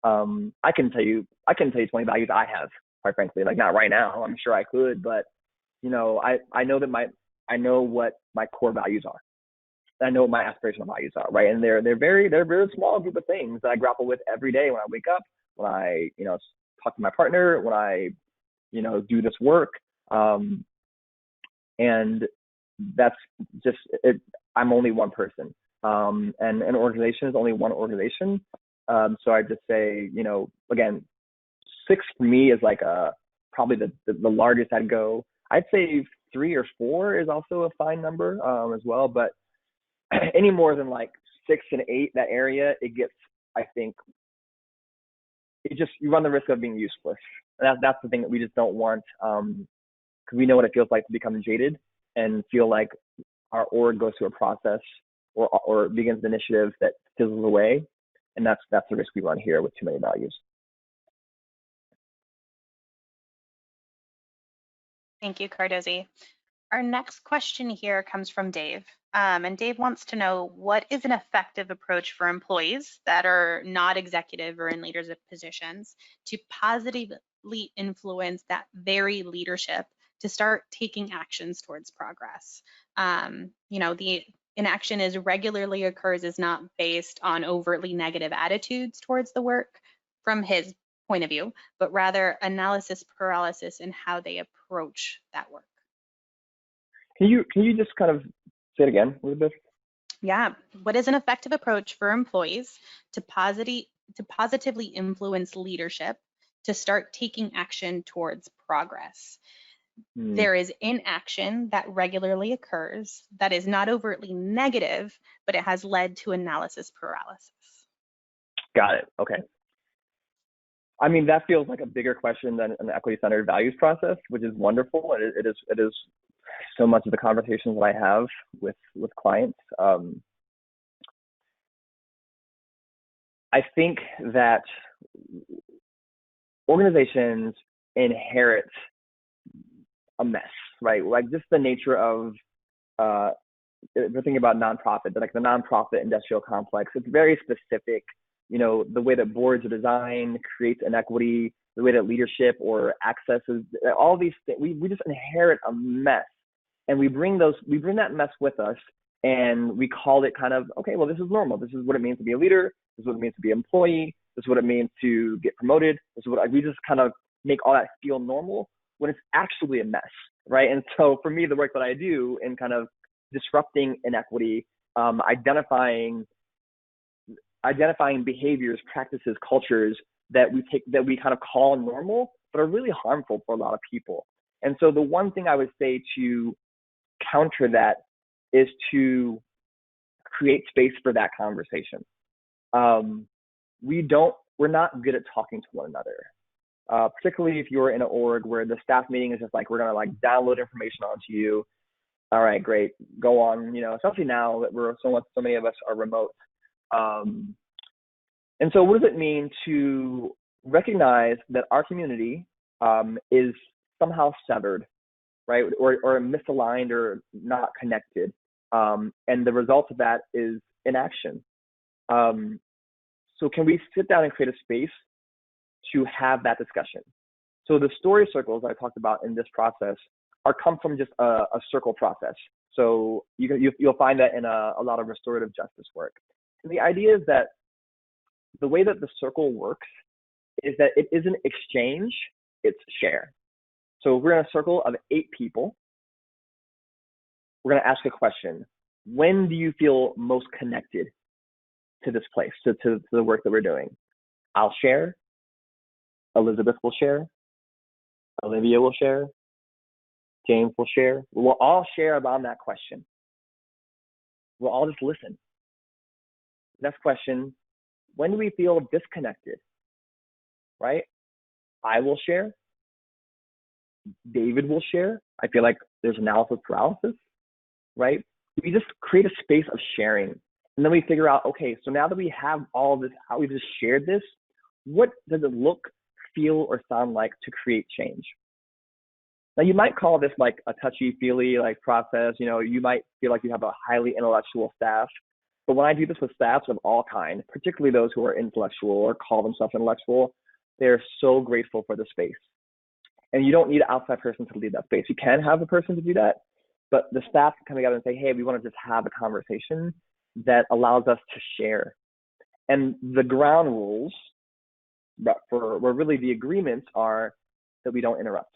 I can tell you 20 values I have, quite frankly, like not right now. I'm sure I could, but I know what my core values are. I know what my aspirational values are, right? And they're a very small group of things that I grapple with every day when I wake up, when I talk to my partner, when I do this work, and that's just it. I'm only one person, and an organization is only one organization. So I just say, again, 6 for me is like probably the largest I'd go. I'd say 3 or 4 is also a fine number as well, but any more than like 6 and 8, that area, it gets, I think, you run the risk of being useless. And that's the thing that we just don't want, because we know what it feels like to become jaded and feel like our org goes through a process or begins an initiative that fizzles away. And that's the risk we run here with too many values. Thank you, Cardozy. Our next question here comes from Dave. And Dave wants to know, what is an effective approach for employees that are not executive or in leadership positions to positively influence that very leadership to start taking actions towards progress? The inaction is regularly occurs is not based on overtly negative attitudes towards the work from his point of view, but rather analysis paralysis in how they approach that work. Can you just kind of say it again a little bit? Yeah. What is an effective approach for employees to positively influence leadership to start taking action towards progress? There is inaction that regularly occurs that is not overtly negative, but it has led to analysis paralysis. Got it. Okay. I mean, that feels like a bigger question than an equity-centered values process, which is wonderful. It is so much of the conversations that I have with clients. I think that organizations inherit a mess, right? Like just the nature of, if we're thinking about nonprofit, but like the nonprofit industrial complex, it's very specific. The way that boards are designed creates inequity, the way that leadership or access is, all these things, we just inherit a mess. And we bring that mess with us, and we call it kind of, okay, well, this is normal. This is what it means to be a leader. This is what it means to be an employee. This is what it means to get promoted. We just kind of make all that feel normal. when it's actually a mess, right? And so for me, the work that I do in kind of disrupting inequity, identifying behaviors, practices, cultures that we kind of call normal, but are really harmful for a lot of people. And so the one thing I would say to counter that is to create space for that conversation. We're not good at talking to one another. Particularly if you're in an org where the staff meeting is just like, we're gonna like download information onto you. All right, great, go on. Especially now that so many of us are remote. And so what does it mean to recognize that our community is somehow severed, right? Or misaligned or not connected. And the result of that is inaction. So can we sit down and create a space to have that discussion? So the story circles I talked about in this process come from just a circle process. So you'll find that in a lot of restorative justice work. And the idea is that the way that the circle works is that it isn't exchange, it's share. So if we're in a circle of 8 people, we're going to ask a question. When do you feel most connected to this place, to the work that we're doing? I'll share. Elizabeth will share. Olivia will share. James will share. We'll all share about that question. We'll all just listen. Next question, when do we feel disconnected, right? I will share. David will share. I feel like there's analysis paralysis, right? We just create a space of sharing. And then we figure out, okay, so now that we have all this, how we just shared this, what does it look, feel, or sound like to create change? Now, you might call this like a touchy-feely like process. You might feel like you have a highly intellectual staff. But when I do this with staffs of all kinds, particularly those who are intellectual or call themselves intellectual, they're so grateful for the space. And you don't need an outside person to lead that space. You can have a person to do that, but the staff can come together and say, hey, we want to just have a conversation that allows us to share. And the ground rules, where really the agreements are that we don't interrupt.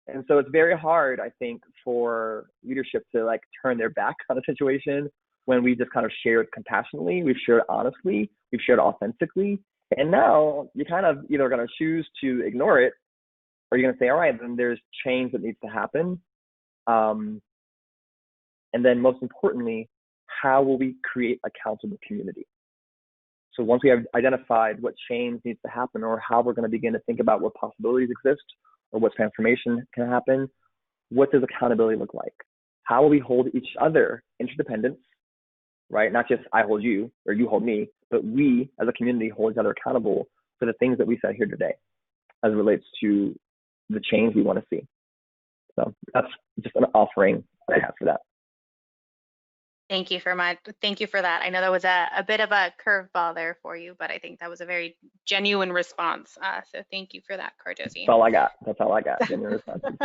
And so it's very hard, I think, for leadership to like turn their back on a situation when we just kind of shared compassionately, we've shared honestly, we've shared authentically. And now you're kind of either going to choose to ignore it, or you're going to say, all right, then there's change that needs to happen. And then most importantly, how will we create accountable community? So once we have identified what change needs to happen or how we're going to begin to think about what possibilities exist or what transformation can happen, what does accountability look like? How will we hold each other interdependence, right? Not just I hold you or you hold me, but we as a community hold each other accountable for the things that we said here today as it relates to the change we want to see. So that's just an offering I have for that. Thank you for that. I know that was a bit of a curveball there for you, but I think that was a very genuine response. So thank you for that, Cardozi. That's all I got. That's all I got. Genuine responses.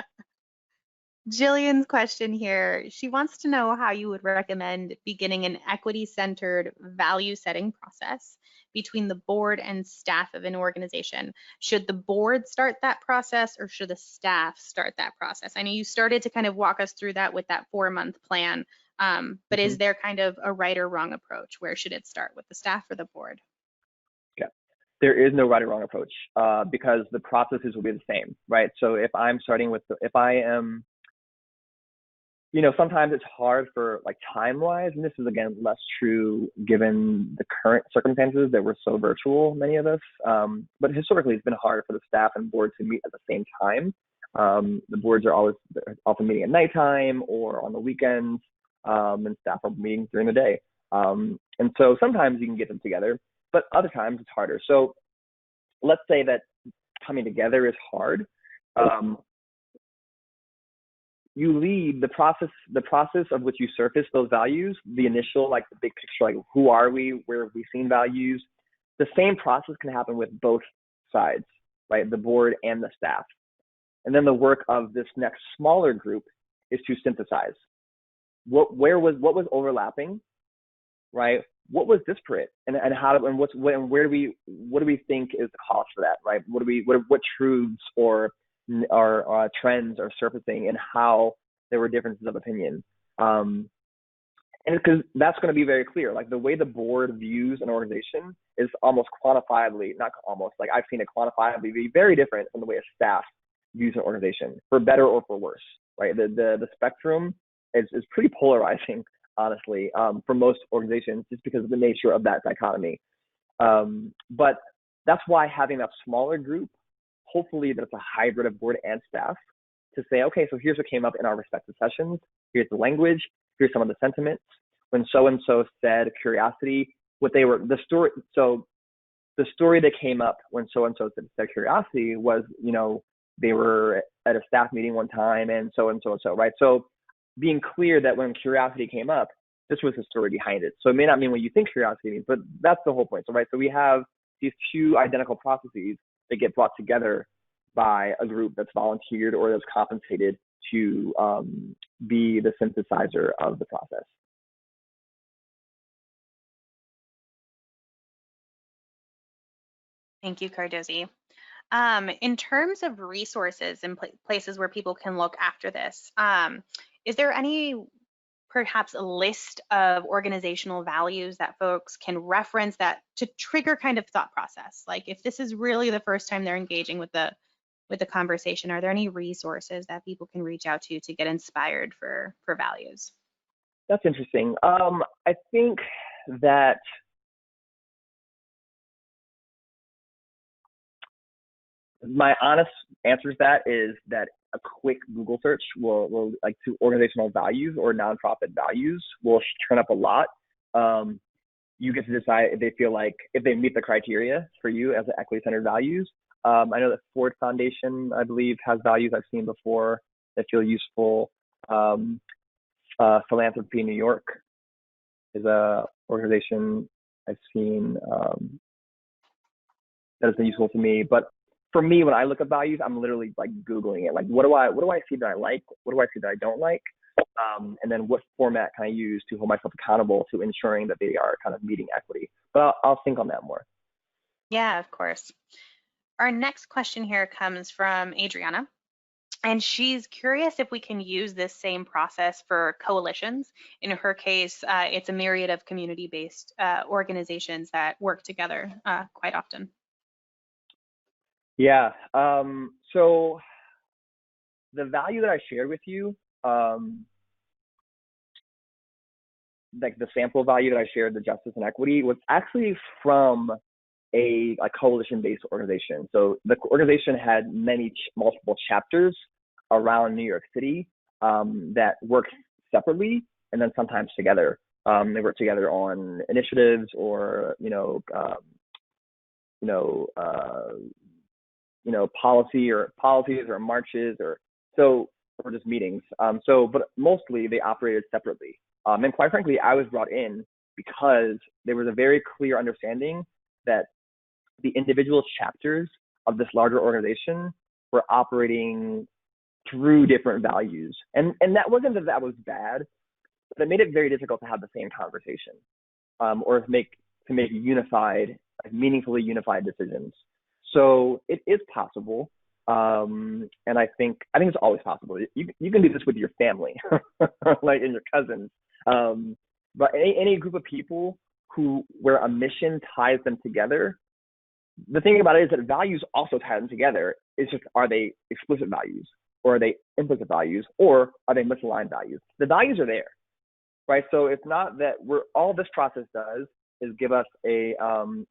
Jillian's question here, she wants to know how you would recommend beginning an equity-centered value-setting process between the board and staff of an organization. Should the board start that process or should the staff start that process? I know you started to kind of walk us through that with that 4-month plan, but is there kind of a right or wrong approach? Where should it start, with the staff or the board? Yeah, there is no right or wrong approach because the processes will be the same, right? So if I'm starting with, sometimes it's hard for like time-wise, and this is again less true given the current circumstances that we're so virtual, many of us. But historically, it's been hard for the staff and board to meet at the same time. The boards are often meeting at nighttime or on the weekends, and staff are meeting during the day. And so sometimes you can get them together, but other times it's harder. So let's say that coming together is hard. You lead the process of which you surface those values, the initial, like the big picture, like who are we, where have we seen values. The same process can happen with both sides, right? The board and the staff. And then the work of this next smaller group is to synthesize. What was overlapping, right? What was disparate, and what do we think is the cause for that, right? What truths or or trends are surfacing and how there were differences of opinion. And because that's going to be very clear, like the way the board views an organization is almost quantifiably, not almost, like I've seen it quantifiably be very different from the way a staff views an organization, for better or for worse, right? The spectrum is pretty polarizing, honestly, for most organizations, just because of the nature of that dichotomy. But that's why having that smaller group, hopefully that's a hybrid of board and staff, to say, okay, so here's what came up in our respective sessions. Here's the language. Here's some of the sentiments. When so-and-so said curiosity, what they were, the story, so the story that came up when so-and-so said curiosity was, you know, they were at a staff meeting one time and so, right? So being clear that when curiosity came up, this was the story behind it. So it may not mean what you think curiosity means, but that's the whole point. So, right, so we have these two identical processes that get brought together by a group that's volunteered or that's compensated to be the synthesizer of the process. Thank you, Cardozi. In terms of resources and places where people can look after this, is there any perhaps a list of organizational values that folks can reference that to trigger kind of thought process? Like if this is really the first time they're engaging with the conversation, are there any resources that people can reach out to get inspired for values? That's interesting. I think that my honest answer to that is that a quick Google search will like to organizational values or nonprofit values will turn up a lot. You get to decide if they feel like, if they meet the criteria for you as equity-centered values. I know that Ford Foundation, I believe, has values I've seen before that feel useful. Philanthropy New York is a organization I've seen that has been useful to me. But for me, when I look at values, I'm literally like Googling it. Like, what do I see that I like? What do I see that I don't like? And then what format can I use to hold myself accountable to ensuring that they are kind of meeting equity? But I'll think on that more. Yeah, of course. Our next question here comes from Adriana, and she's curious if we can use this same process for coalitions. In her case, it's a myriad of community-based organizations that work together quite often. Yeah. So the value that I shared with you, like the sample value that I shared, the justice and equity, was actually from a coalition-based organization. So the organization had multiple chapters around New York City that work separately and then sometimes together. They work together on initiatives or policies or marches or just meetings. But mostly they operated separately. And quite frankly, I was brought in because there was a very clear understanding that the individual chapters of this larger organization were operating through different values. And that wasn't that was bad, but it made it very difficult to have the same conversation or to make unified, meaningfully unified decisions. So it is possible. And I think it's always possible. You can do this with your family, like in your cousins. But any group of people where a mission ties them together, the thing about it is that values also tie them together. It's just, are they explicit values or are they implicit values or are they misaligned values? The values are there, right? So it's not that all this process does is give us a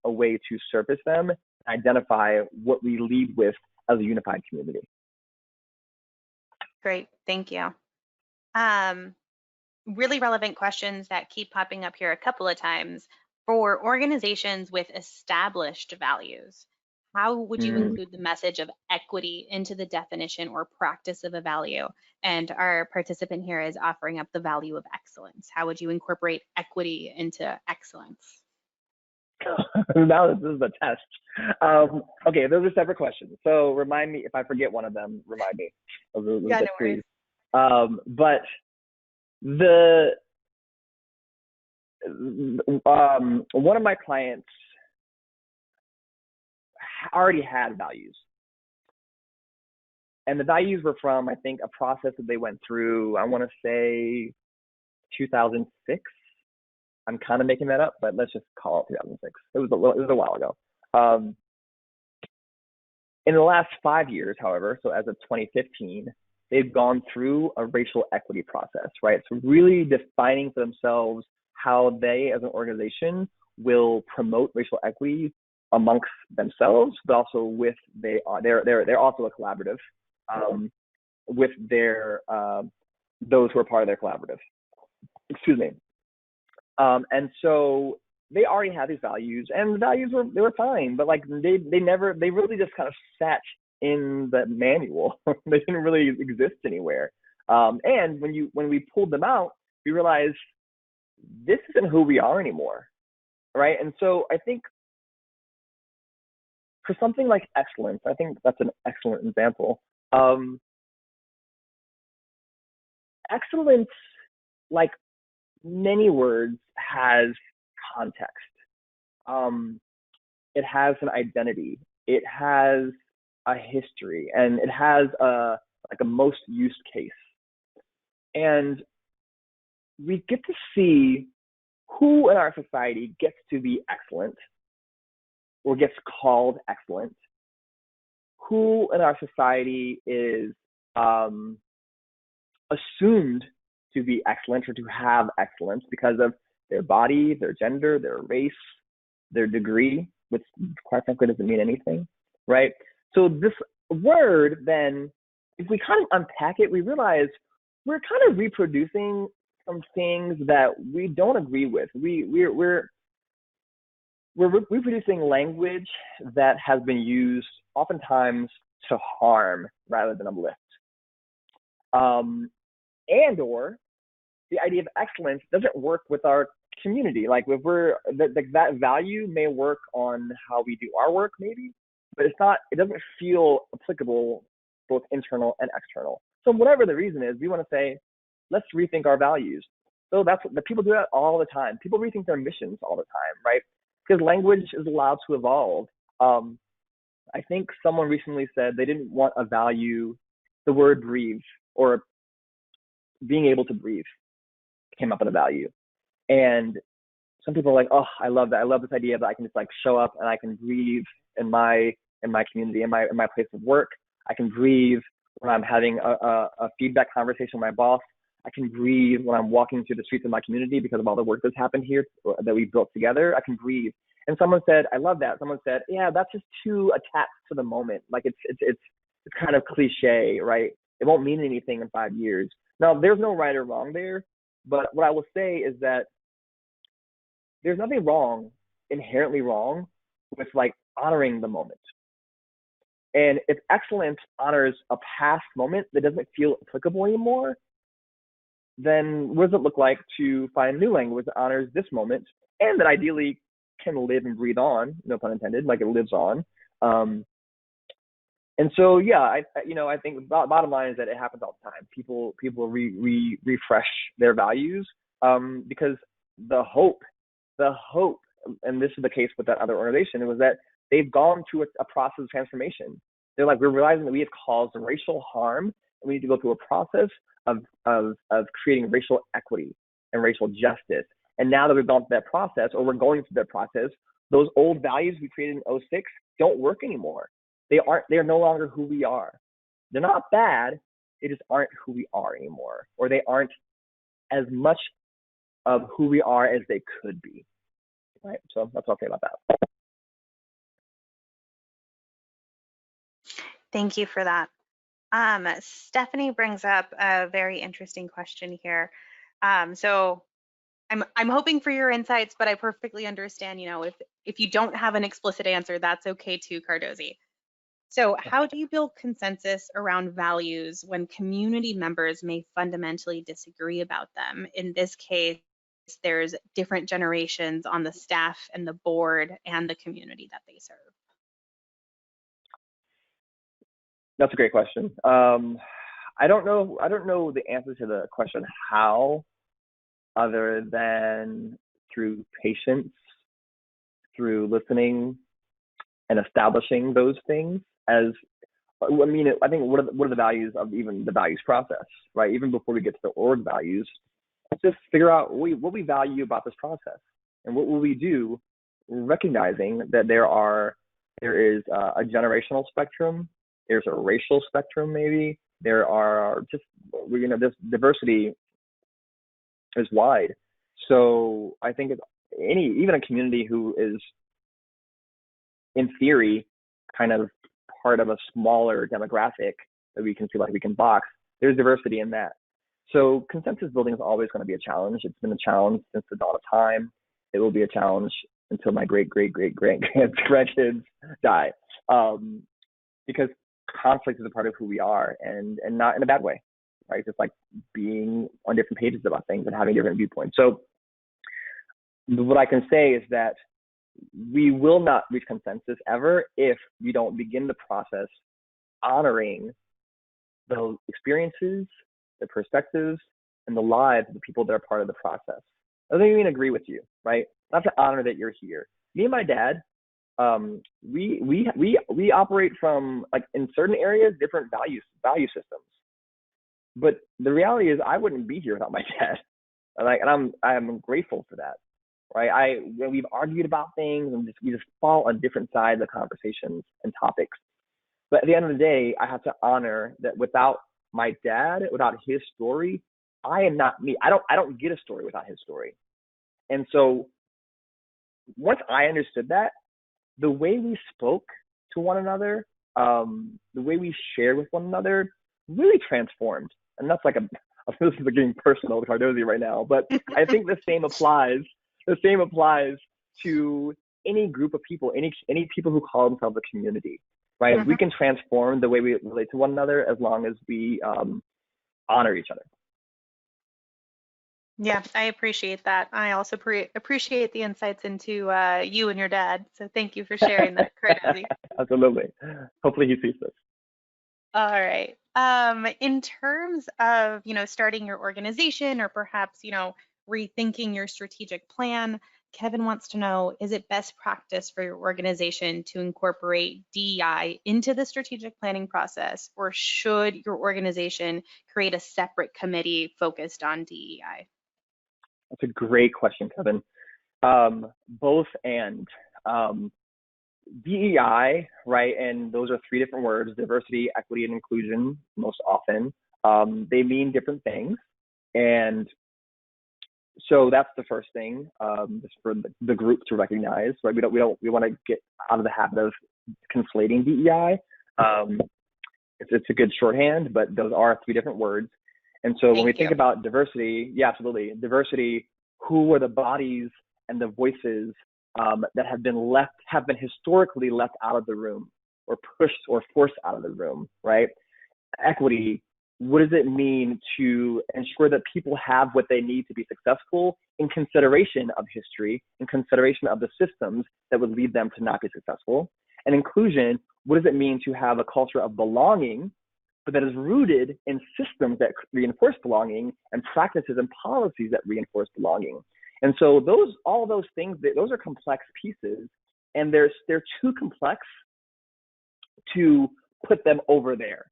way to surface them, identify what we lead with as a unified community. Great, thank you. Really relevant questions that keep popping up here a couple of times. For organizations with established values, how would you include the message of equity into the definition or practice of a value? And our participant here is offering up the value of excellence. How would you incorporate equity into excellence? Now this is the test. Okay, those are separate questions. So remind me, if I forget one of them, remind me. Yeah, no worries. But one of my clients already had values. And the values were from, I think, a process that they went through, I want to say 2006. I'm kind of making that up, but let's just call it 2006. It was a while ago. In the last 5 years, however, so as of 2015, they've gone through a racial equity process, right? So really defining for themselves how they, as an organization, will promote racial equity amongst themselves, but also with they're also a collaborative with their those who are part of their collaborative. Excuse me. And so they already had these values, and the values were fine, but like they really just kind of sat in the manual. They didn't really exist anywhere. And when we pulled them out, we realized this isn't who we are anymore, right? And so I think for something like excellence, I think that's an excellent example. Excellence, like many words, has context. It has an identity. It has a history, and it has a most used case. And we get to see who in our society gets to be excellent or gets called excellent, who in our society is assumed to be excellent or to have excellence because of their body, their gender, their race, their degree, which quite frankly doesn't mean anything, right? So this word, then, if we kind of unpack it, we realize we're kind of reproducing some things that we don't agree with. We're reproducing language that has been used oftentimes to harm rather than uplift. And or the idea of excellence doesn't work with our community. Like if that value may work on how we do our work maybe, but it doesn't feel applicable both internal and external. So whatever the reason is, we want to say, let's rethink our values. So that's what the people do that all the time. People rethink their missions all the time, right? Because language is allowed to evolve. I think someone recently said they didn't want a value, the word breathe or being able to breathe came up with a value. And some people are like, oh, I love that. I love this idea that I can just like show up and I can breathe in my community, in my place of work. I can breathe when I'm having a feedback conversation with my boss. I can breathe when I'm walking through the streets of my community because of all the work that's happened here that we built together. I can breathe. And someone said, I love that. Someone said, yeah, that's just too attached to the moment. Like it's kind of cliche, right? It won't mean anything in 5 years. Now, there's no right or wrong there, but what I will say is that there's nothing wrong, inherently wrong, with like honoring the moment. And if excellence honors a past moment that doesn't feel applicable anymore, then what does it look like to find a new language that honors this moment and that ideally can live and breathe on, no pun intended, like it lives on. And so, yeah, I think the bottom line is that it happens all the time. People refresh their values because the hope, and this is the case with that other organization, it was that they've gone through a process of transformation. They're like, we're realizing that we have caused racial harm, and we need to go through a process of creating racial equity and racial justice. And now that we've gone through that process, or we're going through that process, those old values we created in 2006 don't work anymore. They're no longer who we are. They're not bad, they just aren't who we are anymore, or they aren't as much of who we are as they could be. Right? So that's what I'll say about that. Thank you for that. Stephanie brings up a very interesting question here. So I'm hoping for your insights, but I perfectly understand, if you don't have an explicit answer, that's okay too, Cardozi. So how do you build consensus around values when community members may fundamentally disagree about them? In this case, there's different generations on the staff and the board and the community that they serve. That's a great question. I don't know the answer to the question how, other than through patience, through listening and establishing those things as I mean, I think what are the values of even the values process, right? Even before we get to the org values, let's just figure out what we value about this process, and what will we do, recognizing that there is a generational spectrum, there's a racial spectrum, maybe there are just, this diversity is wide. So I think even a community who is in theory kind of part of a smaller demographic that we can feel like we can box, there's diversity in that. So consensus building is always going to be a challenge. It's been a challenge since the dawn of time. It will be a challenge until my great grandkids die, because conflict is a part of who we are, and not in a bad way, right? Just like being on different pages about things and having different viewpoints. So what I can say is that we will not reach consensus ever if we don't begin the process honoring the experiences, the perspectives, and the lives of the people that are part of the process. I don't even agree with you, right? I have to honor that you're here. Me and my dad, we operate from, like, in certain areas, different value systems. But the reality is, I wouldn't be here without my dad, and I'm grateful for that. Right, we've argued about things, and we just fall on different sides of conversations and topics. But at the end of the day, I have to honor that without my dad, without his story, I am not me. I don't get a story without his story. And so once I understood that, the way we spoke to one another, the way we shared with one another, really transformed. And that's like this is getting personal with Cardozi right now, but I think the same applies. The same applies to any group of people, any people who call themselves a community, right? Mm-hmm. We can transform the way we relate to one another as long as we honor each other. Yeah, I appreciate that. I also appreciate the insights into you and your dad. So thank you for sharing that, Cardozi. Absolutely. Hopefully he sees this. All right. In terms of, starting your organization, or perhaps, rethinking your strategic plan, Kevin wants to know, is it best practice for your organization to incorporate DEI into the strategic planning process, or should your organization create a separate committee focused on DEI? That's a great question, Kevin. Both and. DEI, right, and those are three different words: diversity, equity, and inclusion. Most often, they mean different things, and so that's the first thing, just for the group to recognize, right? We want to get out of the habit of conflating DEI. It's a good shorthand, but those are three different words. And so when we think about diversity, yeah, absolutely, diversity. Who are the bodies and the voices that have been historically left out of the room, or pushed or forced out of the room, right? Equity, what does it mean to ensure that people have what they need to be successful, in consideration of history, in consideration of the systems that would lead them to not be successful? And inclusion, what does it mean to have a culture of belonging, but that is rooted in systems that reinforce belonging, and practices and policies that reinforce belonging? And so all those things, those are complex pieces, and they're too complex to put them over there,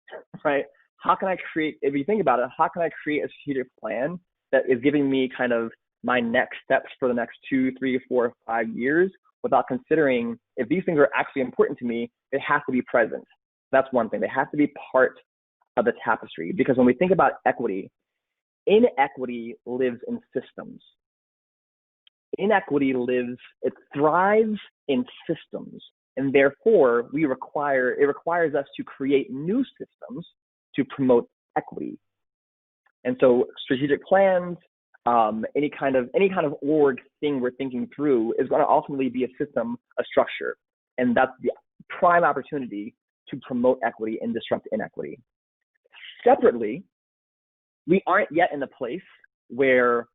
right? How can I create, if you think about it, how can I create a strategic plan that is giving me kind of my next steps for the next 2, 3, 4, 5 years, without considering if these things are actually important to me? They have to be present. That's one thing. They have to be part of the tapestry, because when we think about equity, inequity lives in systems. Inequity it thrives in systems, and therefore it requires us to create new systems to promote equity. And so strategic plans, any kind of org thing we're thinking through, is going to ultimately be a system, a structure, and that's the prime opportunity to promote equity and disrupt inequity. Separately, we aren't yet in the place where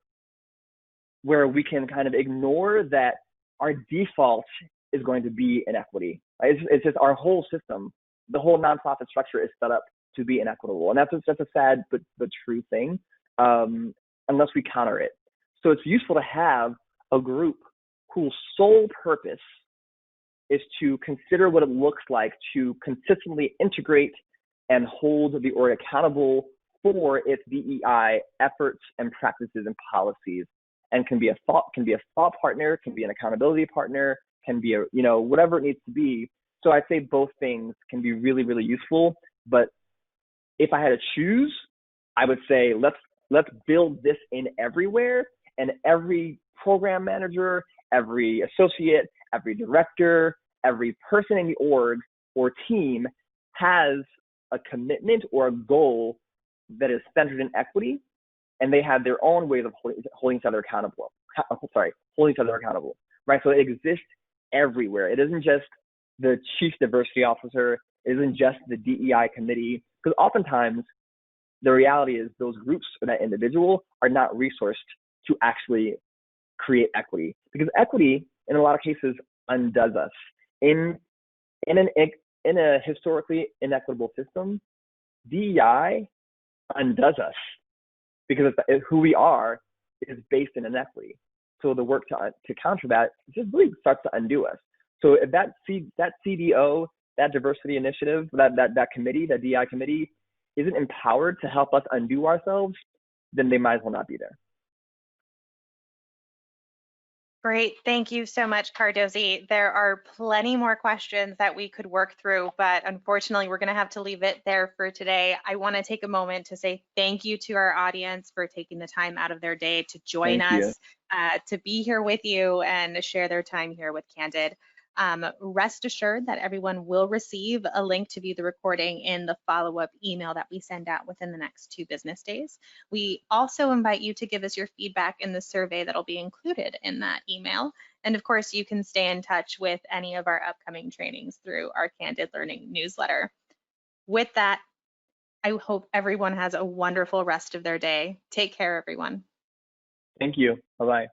we can kind of ignore that our default is going to be inequity. It's just our whole system, the whole nonprofit structure is set up to be inequitable. And that's a sad but true thing, unless we counter it. So it's useful to have a group whose sole purpose is to consider what it looks like to consistently integrate and hold the org accountable for its DEI efforts and practices and policies, and can be a thought partner, can be an accountability partner, can be a, you know, whatever it needs to be. So I'd say both things can be really, really useful. But if I had to choose, I would say let's build this in everywhere, and every program manager, every associate, every director, every person in the org or team has a commitment or a goal that is centered in equity, and they have their own ways of holding each other accountable. Holding each other accountable, right? So it exists everywhere. It isn't just the chief diversity officer. It isn't just the DEI committee, because oftentimes the reality is those groups or that individual are not resourced to actually create equity, because equity in a lot of cases undoes us. In a historically inequitable system, DEI undoes us, because who we are is based in inequity. So the work to counter that just really starts to undo us. So if that CDO, that diversity initiative, that committee, that DEI committee, isn't empowered to help us undo ourselves, then they might as well not be there. Great. Thank you so much, Cardozy. There are plenty more questions that we could work through, but unfortunately, we're going to have to leave it there for today. I want to take a moment to say thank you to our audience for taking the time out of their day to join us, to be here with you and share their time here with Candid. Rest assured that everyone will receive a link to view the recording in the follow-up email that we send out within the next 2 business days. We also invite you to give us your feedback in the survey that'll be included in that email. And of course, you can stay in touch with any of our upcoming trainings through our Candid Learning newsletter. With that, I hope everyone has a wonderful rest of their day. Take care, everyone. Thank you. Bye-bye.